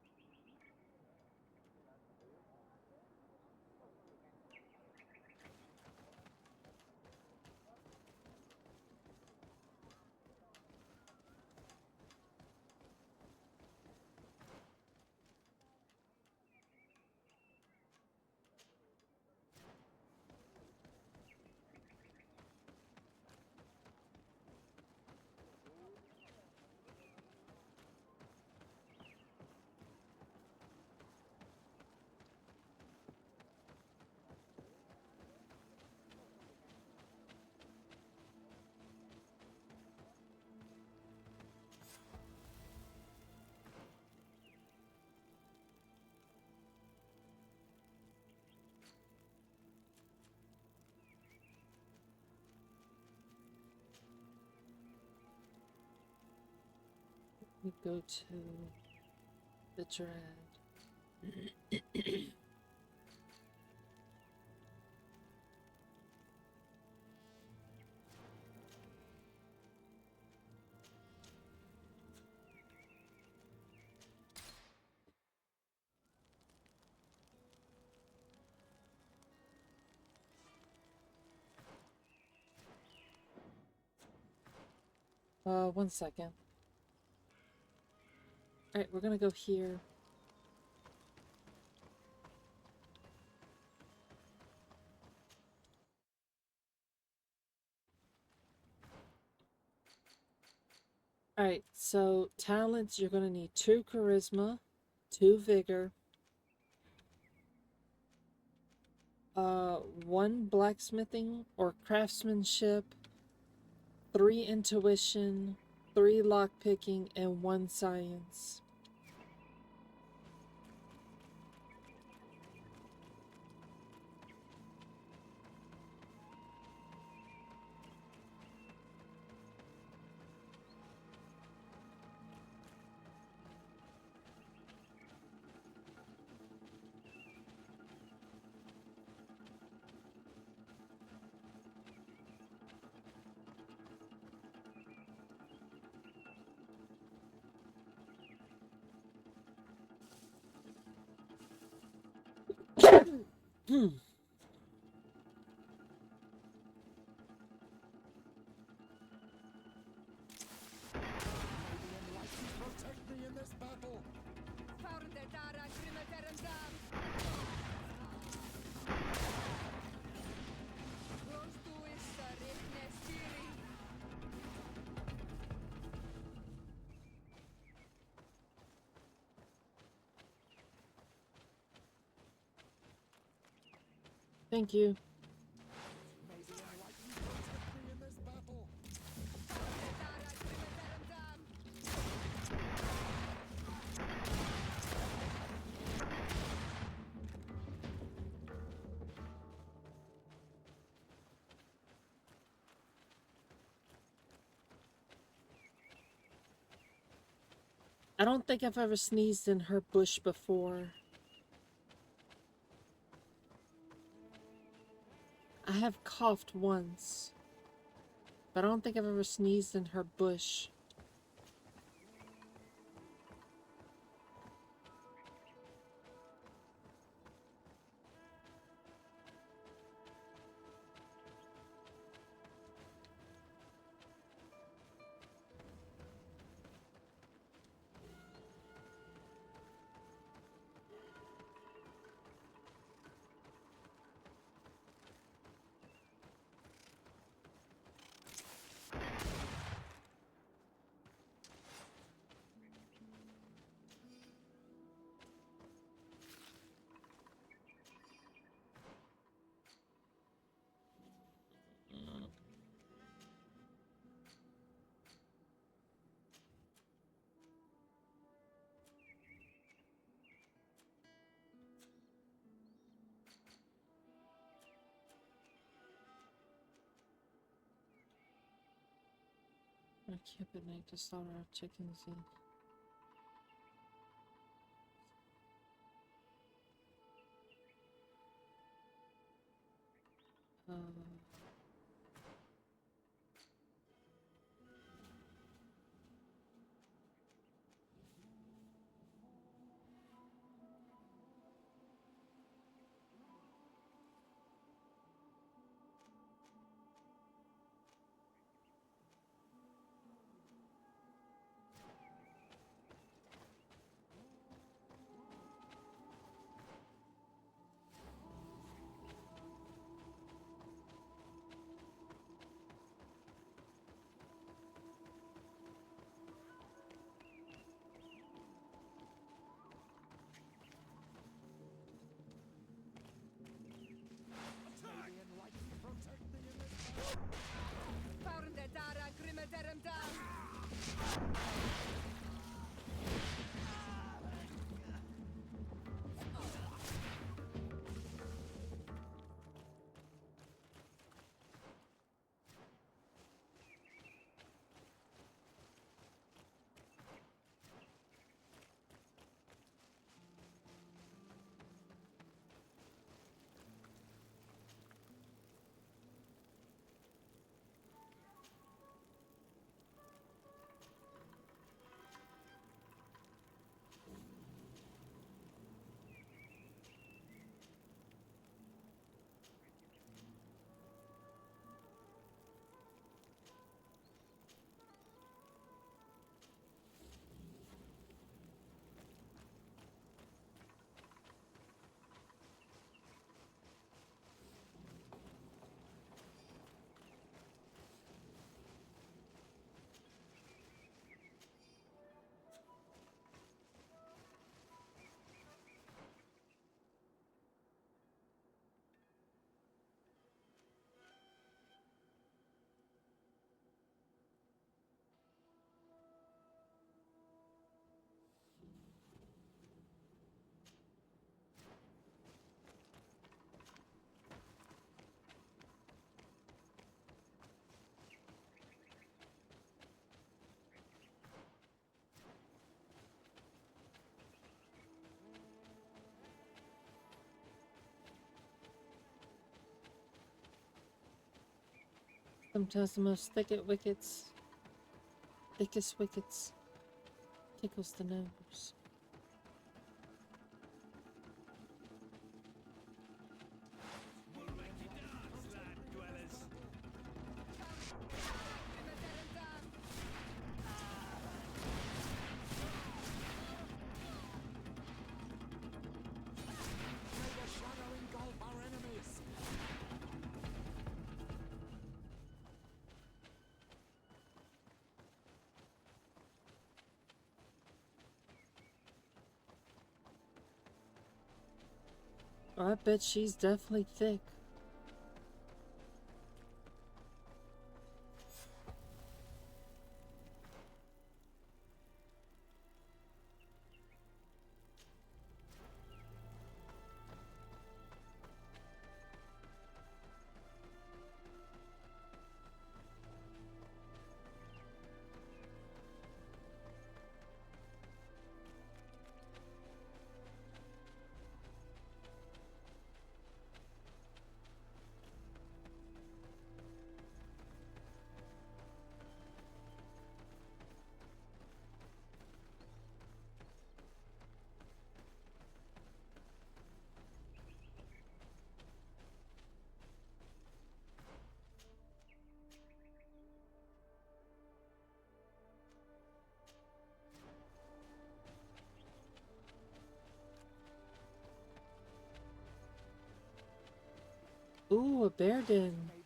We go to the Dread. One second. Alright, we're gonna go here. Alright, so talents, you're gonna need 2 charisma, 2 vigor, 1 blacksmithing or craftsmanship, 3 intuition, 3 lockpicking, and 1 science. Protect me in this battle! Thank you. I don't think I've ever sneezed in her bush before. I have coughed once, but I don't think I've ever sneezed in her bush. I keep at night to slaughter our chickens and sometimes the most thickest wickets tickles the nose. I bet she's definitely thick. Ooh, a bear den. May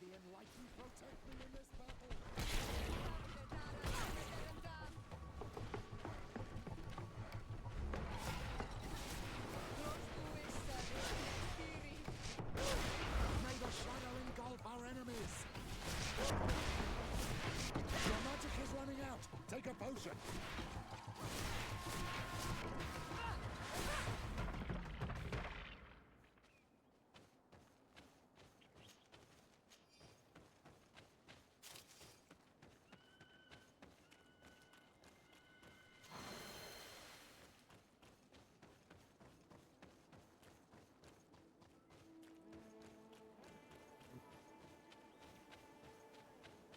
the shadow engulf our enemies. Your magic is running out. Take a potion.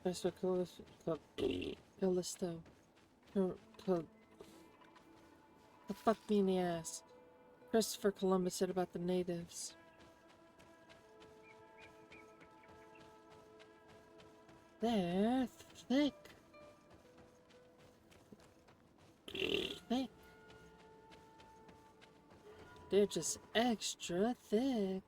Professor Callisto. Fuck me in the ass. Christopher Columbus said about the natives. They're thick. Thick. They're just extra thick.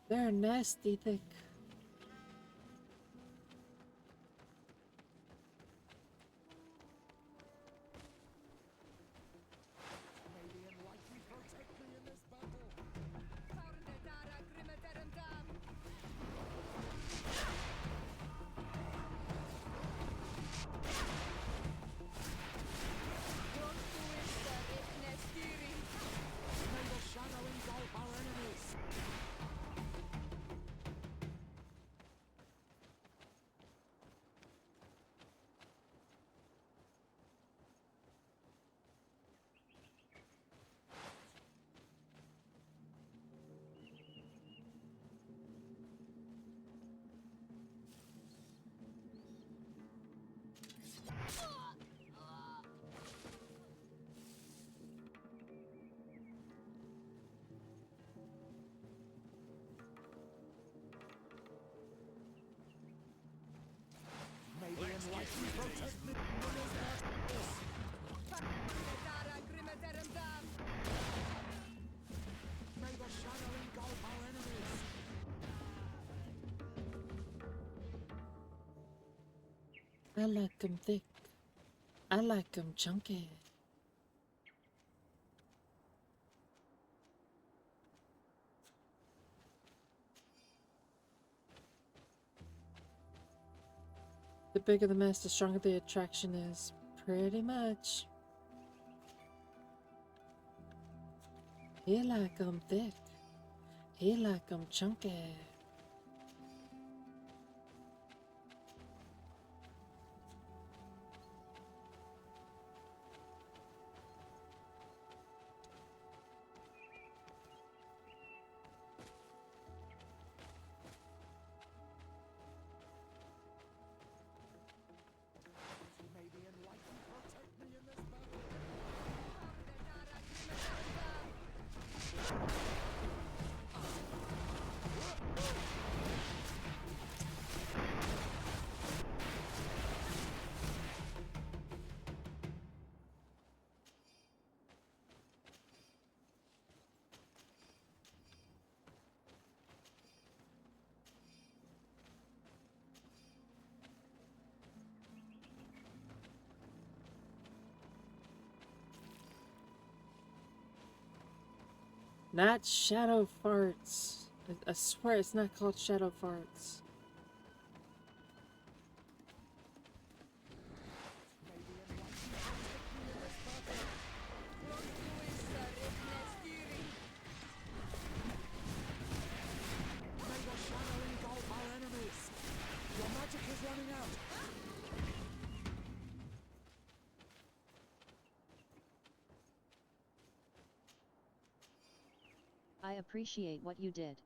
They're nasty thick. I like 'em thick. I like 'em chunky. The bigger the mess, the stronger the attraction is. Pretty much. He like 'em thick. He like 'em chunky. Not shadow farts. I swear it's not called shadow farts. I appreciate what you did.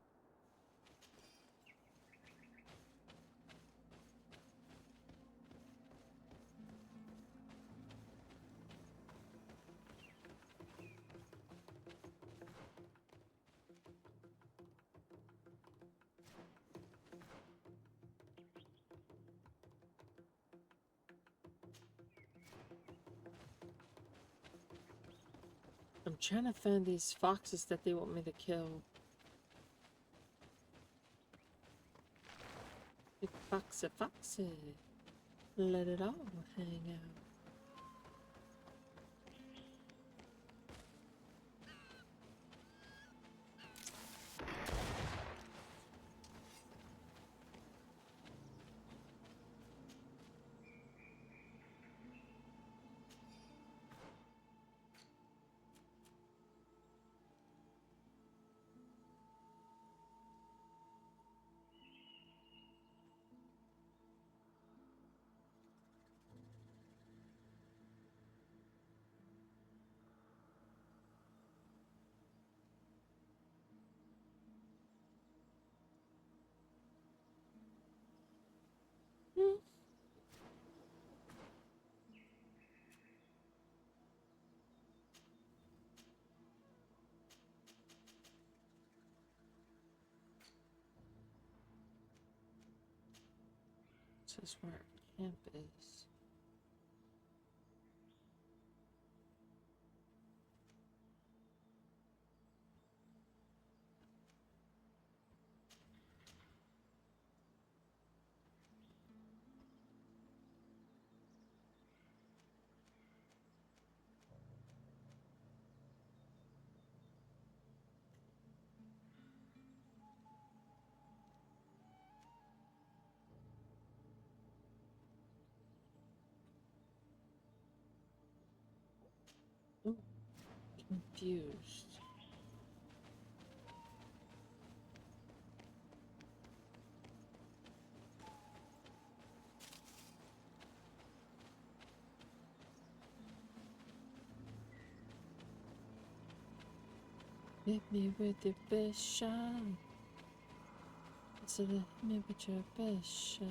I'm trying to find these foxes that they want me to kill. Big foxy foxy. Let it all hang out. This is where our camp is. Ooh, confused. Hit me with your best shot. Instead of hit me with your best shot.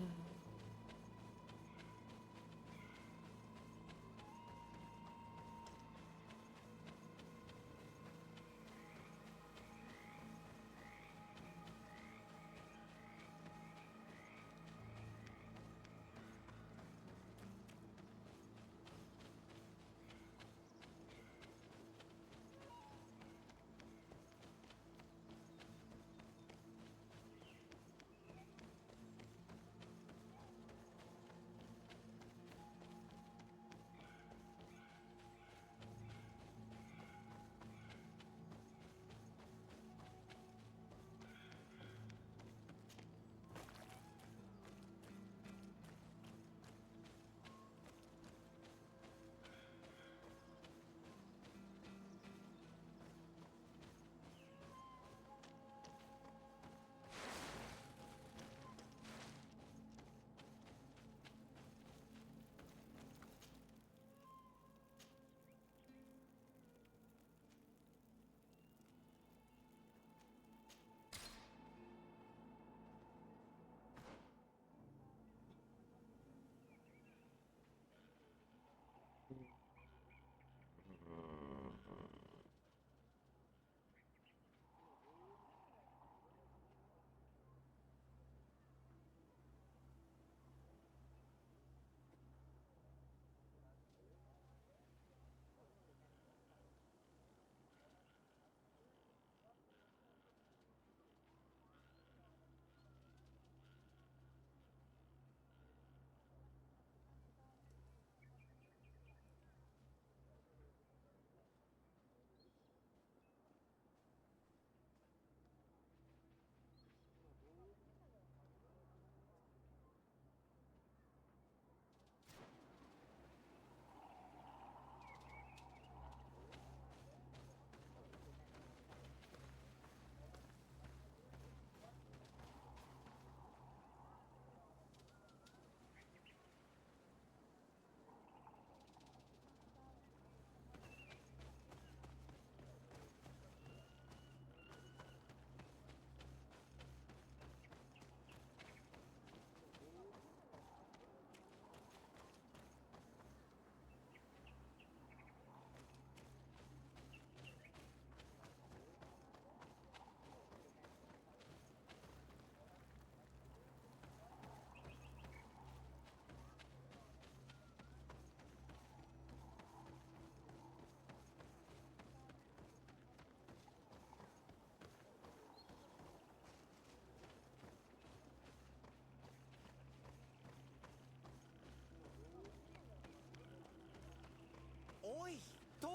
Oi, don't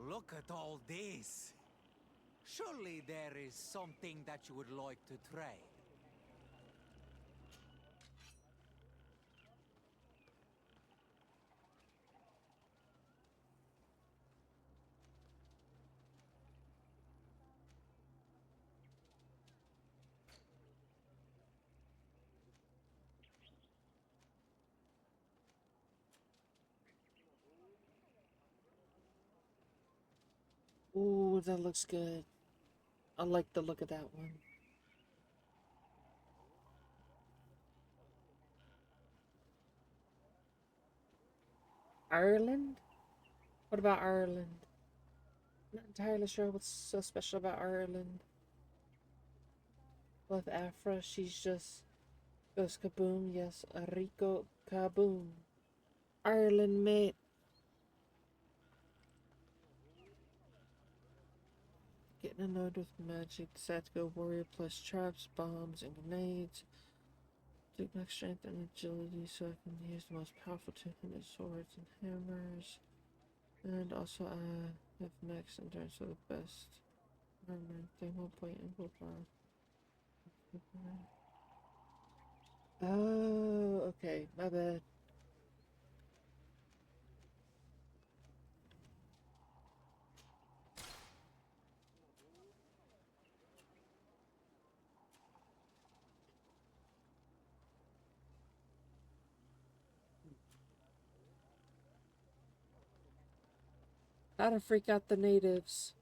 look at all this. Surely there is something that you would like to trade. Ooh, that looks good. I like the look of that one. Ireland? What about Ireland? Not entirely sure what's so special about Ireland. With Afra, she's just goes kaboom. Yes, Rico kaboom. Ireland, mate. Getting annoyed with magic. Decide to go warrior plus traps, bombs, and grenades. Take max strength and agility so I can use the most powerful two-handed swords and hammers. And also I have max endurance for the best armor. Thing 1 point and willpower. Oh, okay, my bad. How to freak out the natives.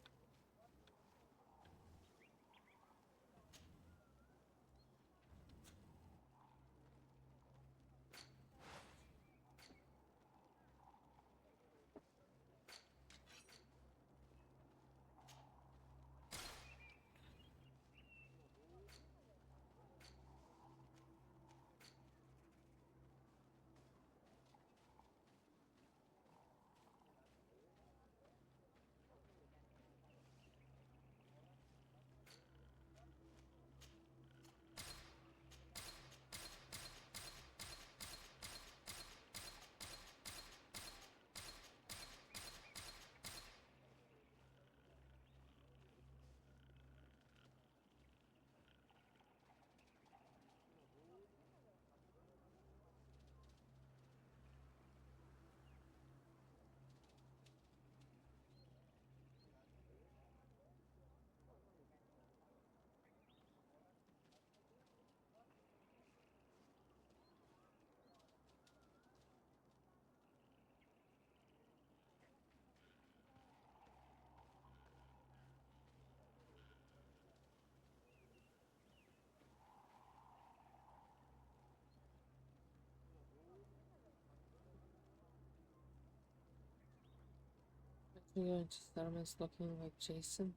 We go into settlements looking like Jason.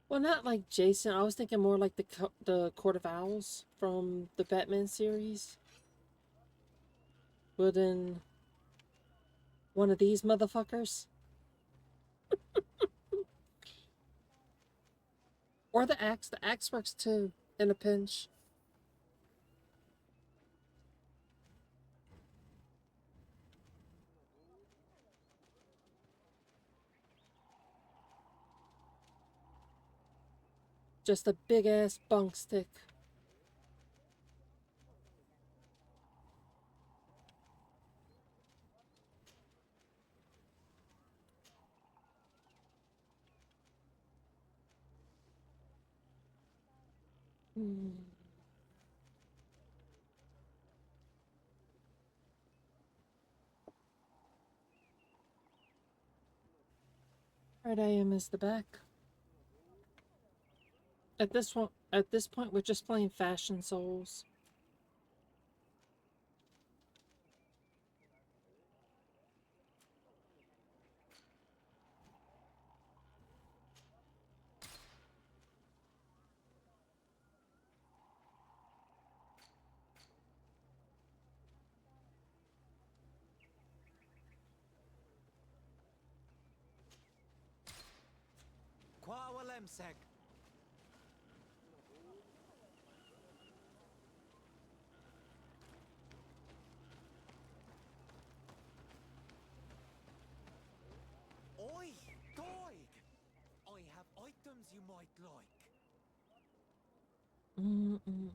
Well, not like Jason. I was thinking more like the Court of Owls from the Batman series. But in one of these motherfuckers. Or the axe. The axe works too in a pinch. Just a big ass bunk stick. Right, I am is the back. At this point, we're just playing Fashion Souls. Quawalemsek. victims you might like. Mm, mm,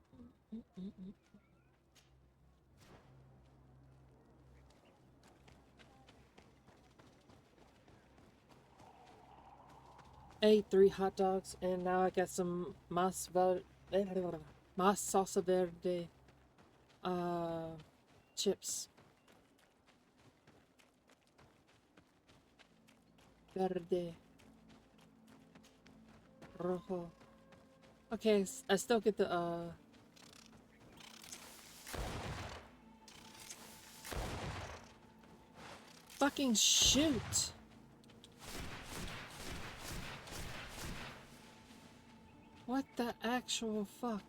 mm, mm, mm. I ate 3 hot dogs and now I got some mas salsa verde chips. Verde. Rojo. Okay, I still get the fucking shoot. What the actual fuck?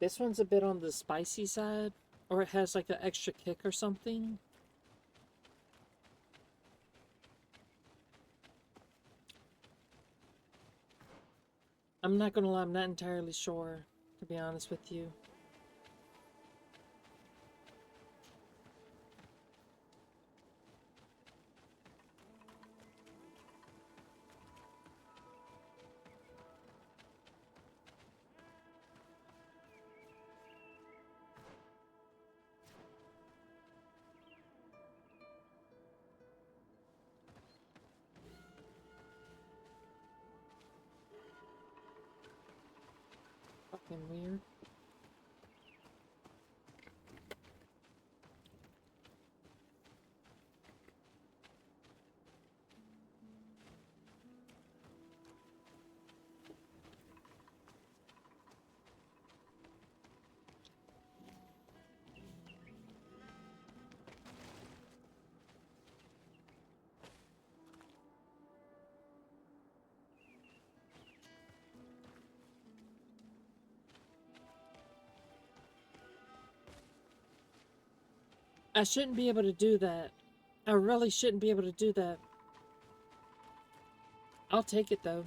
This one's a bit on the spicy side, or it has like an extra kick or something. I'm not gonna lie, I'm not entirely sure, to be honest with you. Fucking weird. I shouldn't be able to do that. I really shouldn't be able to do that. I'll take it though.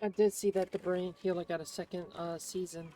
I did see that the Brain Healer got a second season.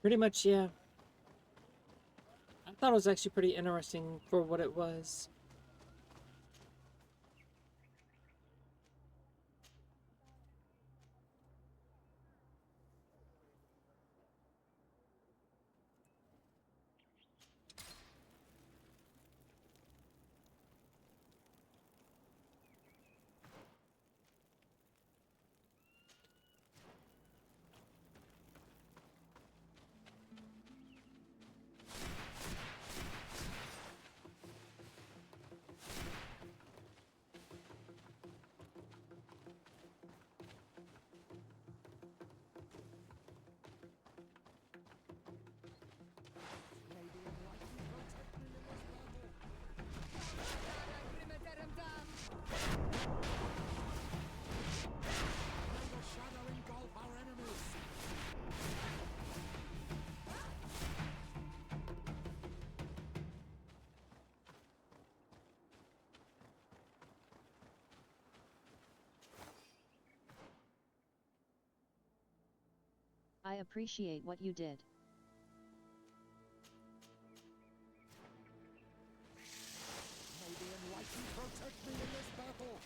Pretty much, yeah. I thought it was actually pretty interesting for what it was. I appreciate what you did. May the enlightened protect me in this battle!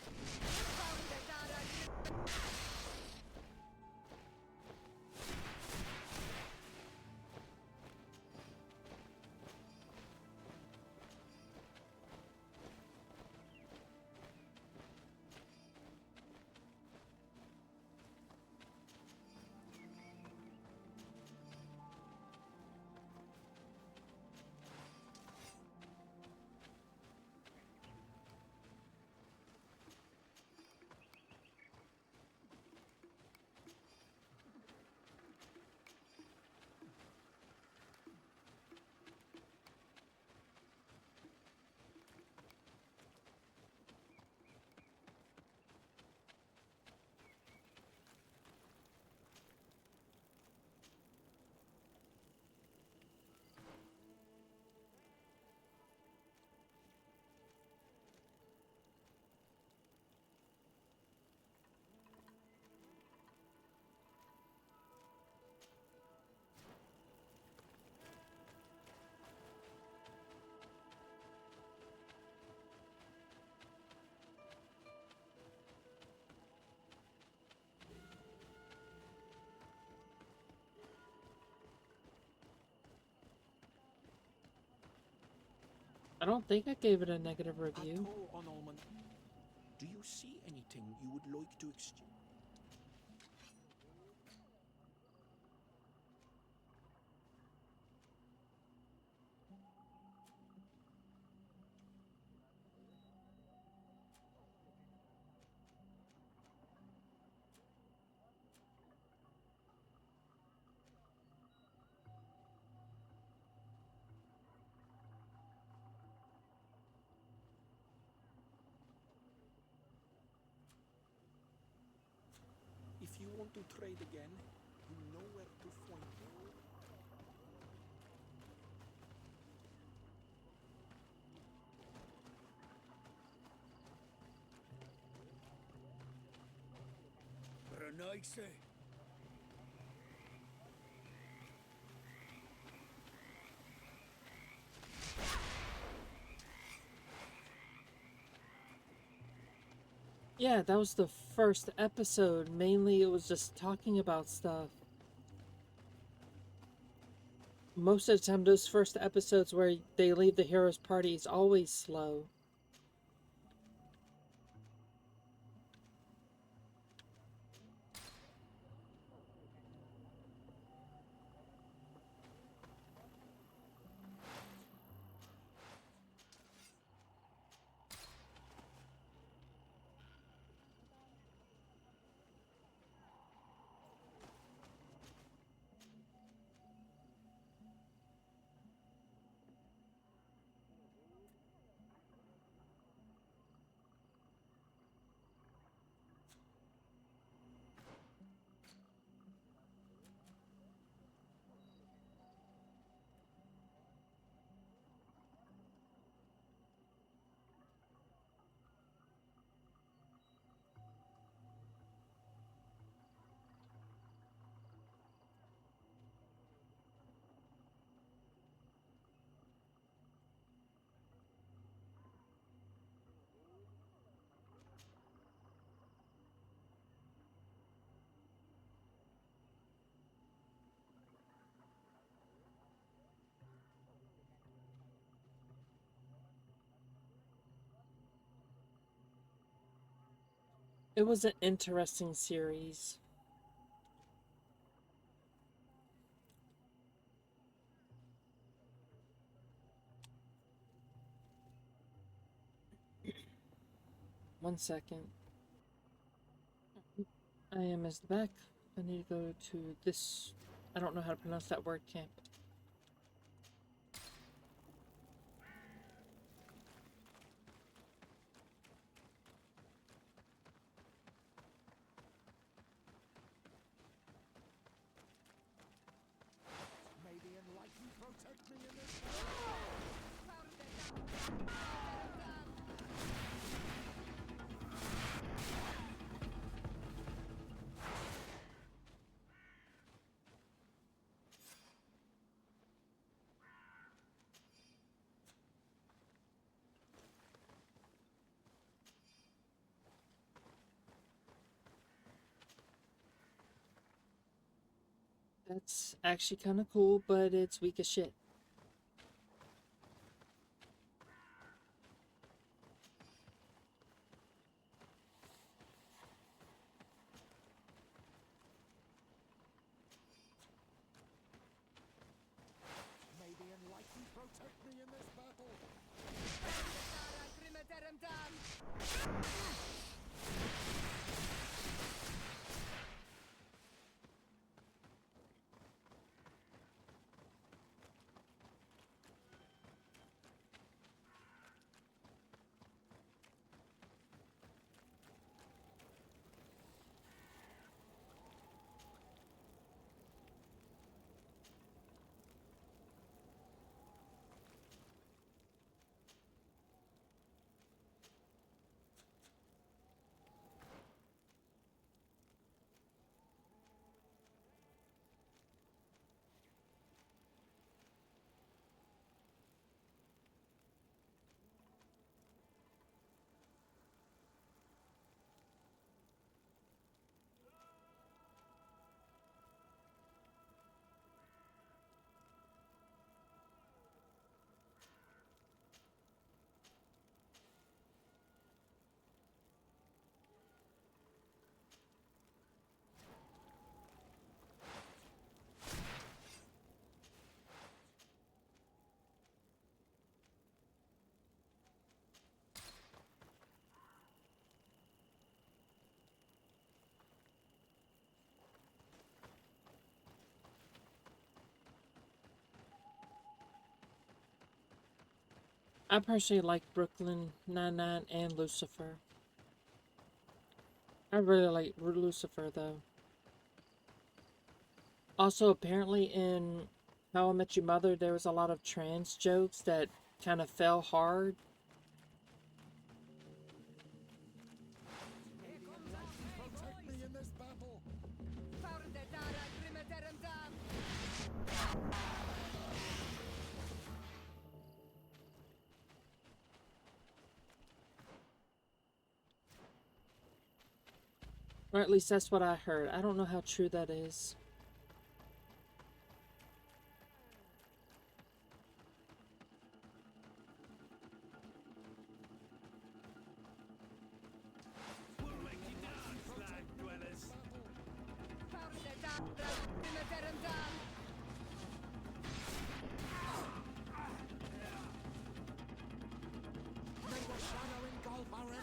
I don't think I gave it a negative review. Do you see anything you would like to exchange? If you want to trade again, you know where to find me. Renaisse. Yeah, that was the first episode. Mainly it was just talking about stuff. Most of the time, those first episodes where they leave the hero's party is always slow. It was an interesting series. One second. I am as the back. I need to go to this. I don't know how to pronounce that word, camp. May the enlightened protect me in this. That's actually kind of cool, but it's weak as shit. May the enlightened protect me in this battle. I personally like Brooklyn Nine-Nine and Lucifer. I really like Lucifer, though. Also, apparently in How I Met Your Mother, there was a lot of trans jokes that kind of fell hard. Protect me in this battle. Or at least that's what I heard. I don't know how true that is. May the shadow engulf our enemy.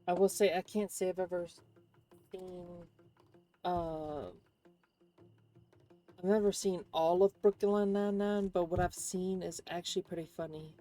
I will say I can't say I've ever seen I've never seen all of Brooklyn Nine-Nine, but what I've seen is actually pretty funny.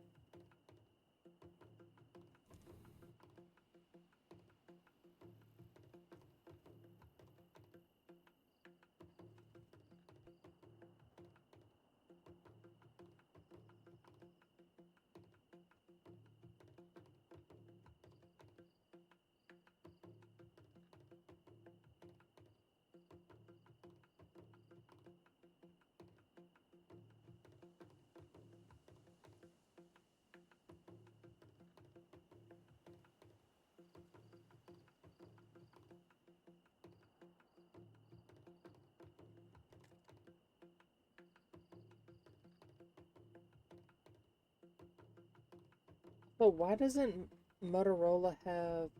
But why doesn't Motorola have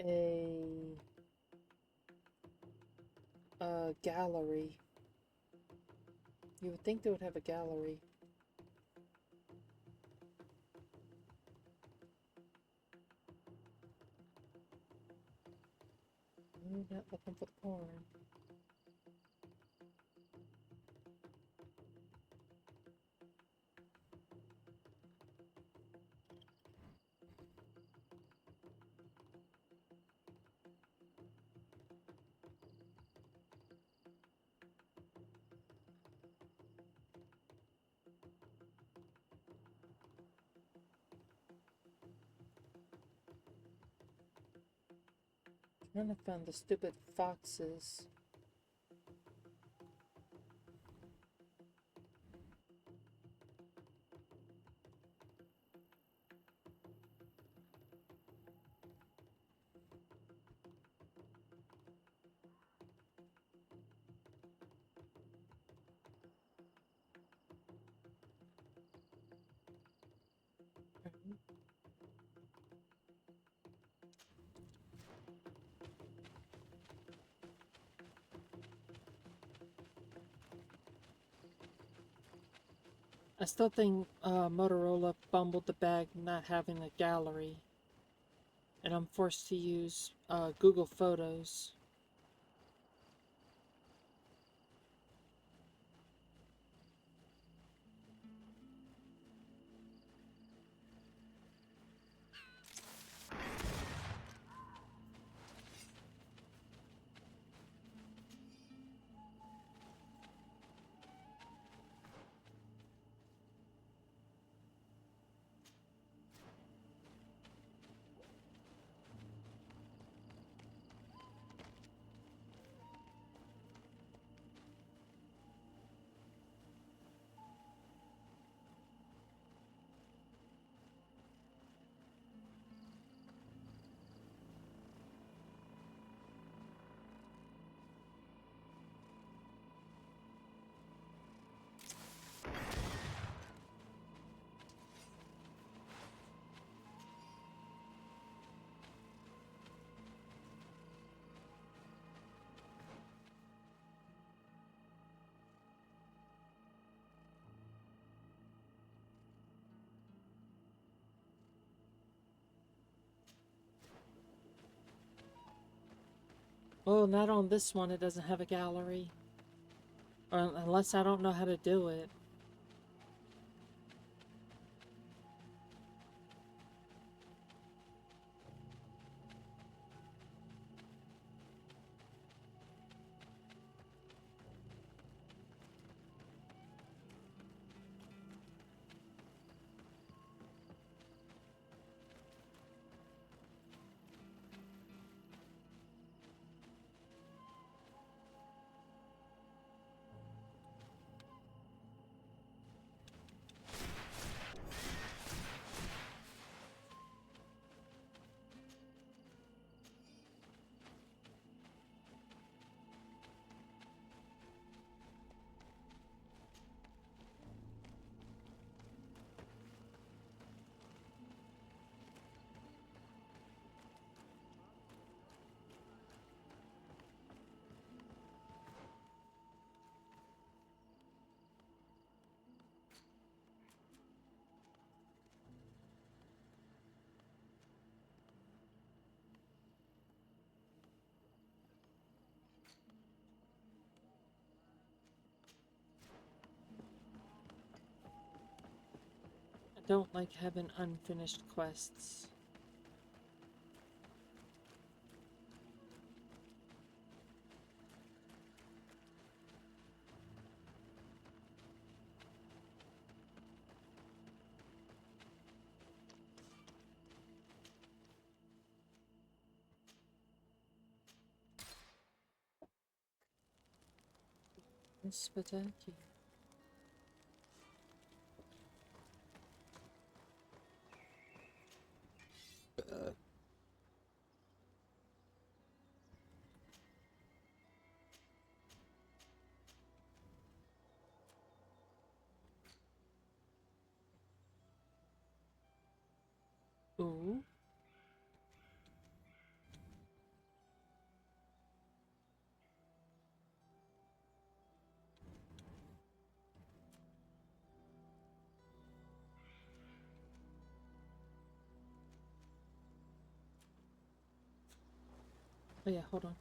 a gallery? You would think they would have a gallery. I'm not looking for the porn. I'm trying to find the stupid foxes. I still think Motorola bumbled the bag not having a gallery. And I'm forced to use Google Photos. Oh, not on this one, it doesn't have a gallery. Or unless I don't know how to do it. don't like having unfinished quests. Spitaki. Ooh. Oh yeah, hold on.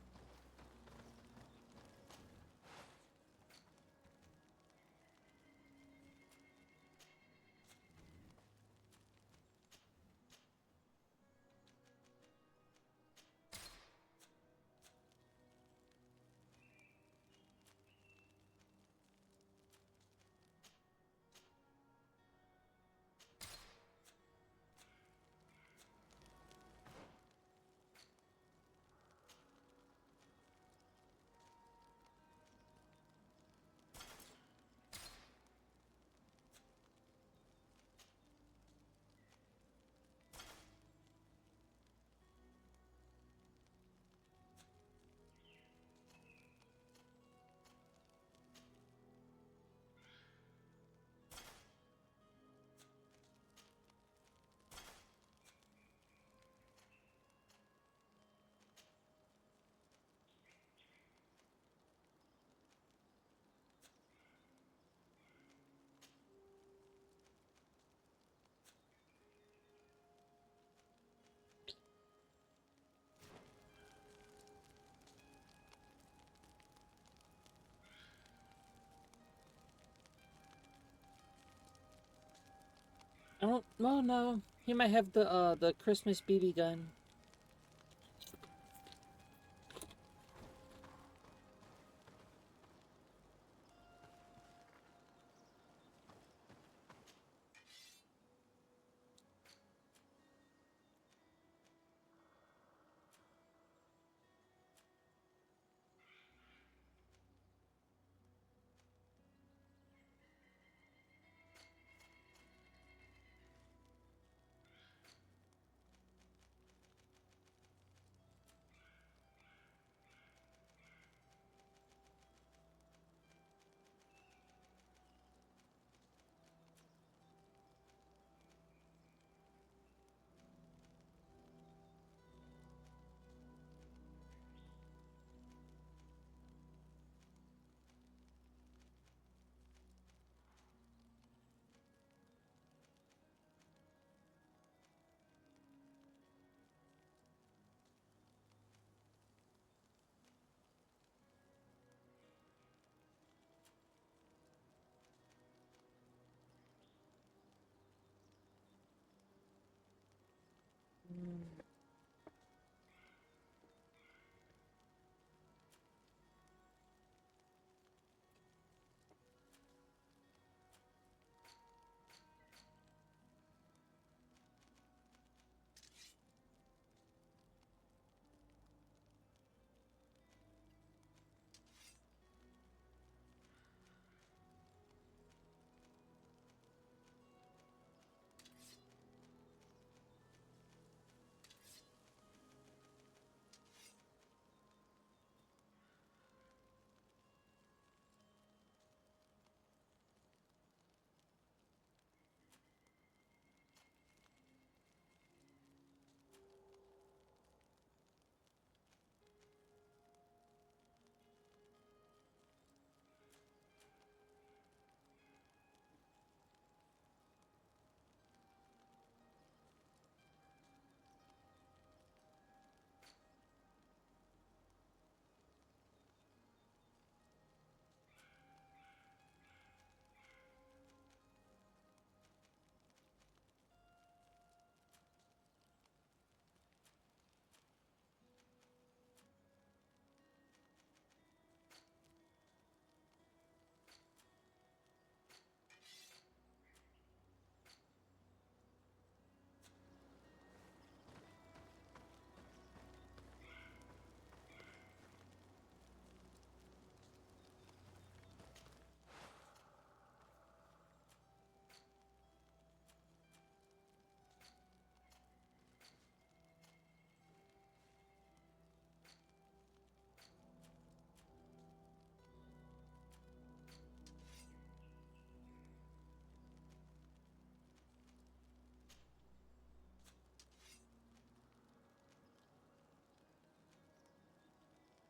I don't. Well, no. He might have the Christmas BB gun.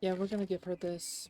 Yeah, we're gonna give her this.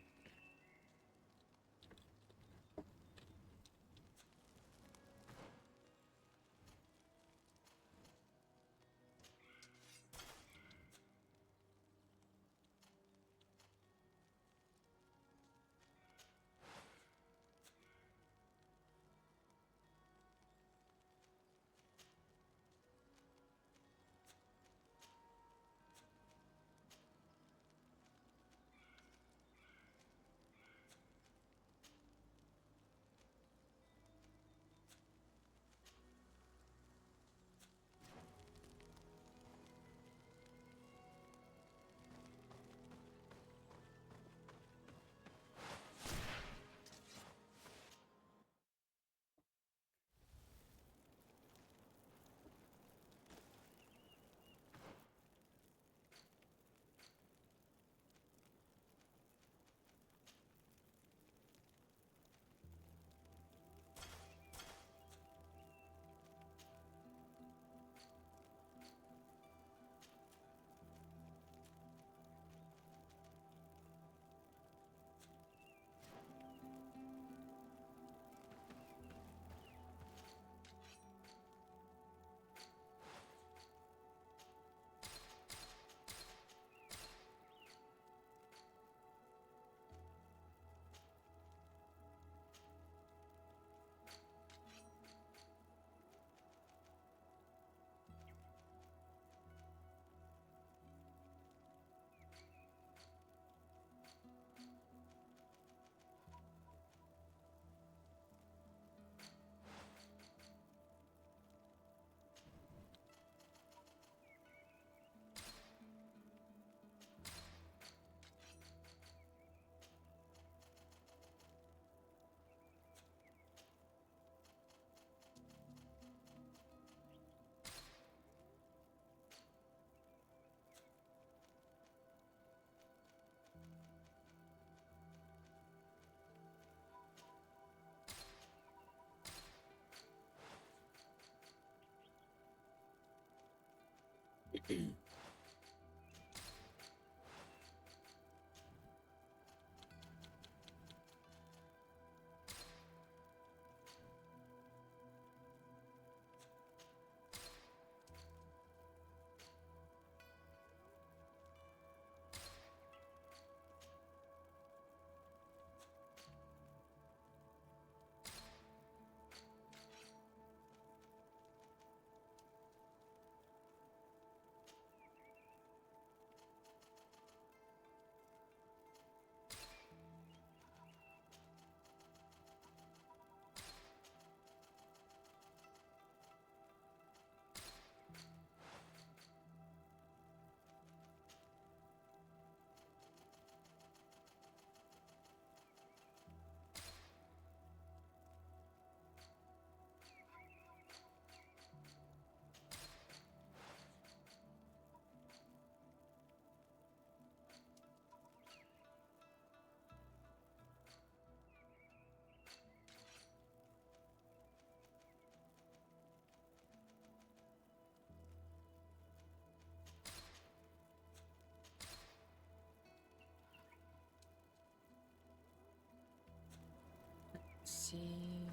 Let's see.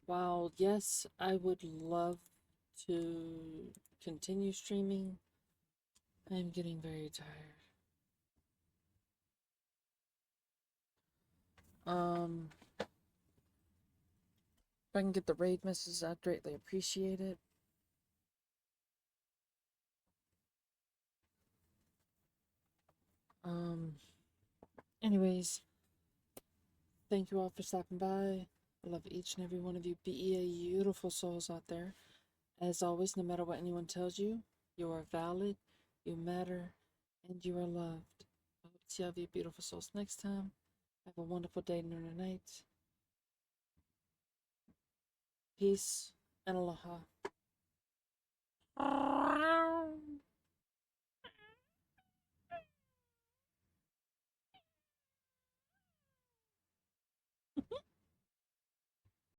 Wow, yes, I would love to continue streaming. I'm getting very tired. Um, I can get the raid messages, I'd greatly appreciate it. Anyways, thank you all for stopping by. I love each and every one of you. Be beautiful souls out there. As always, no matter what anyone tells you, you are valid, you matter, and you are loved. I hope to see all of you beautiful souls next time. Have a wonderful day, noon, or night. Peace and aloha.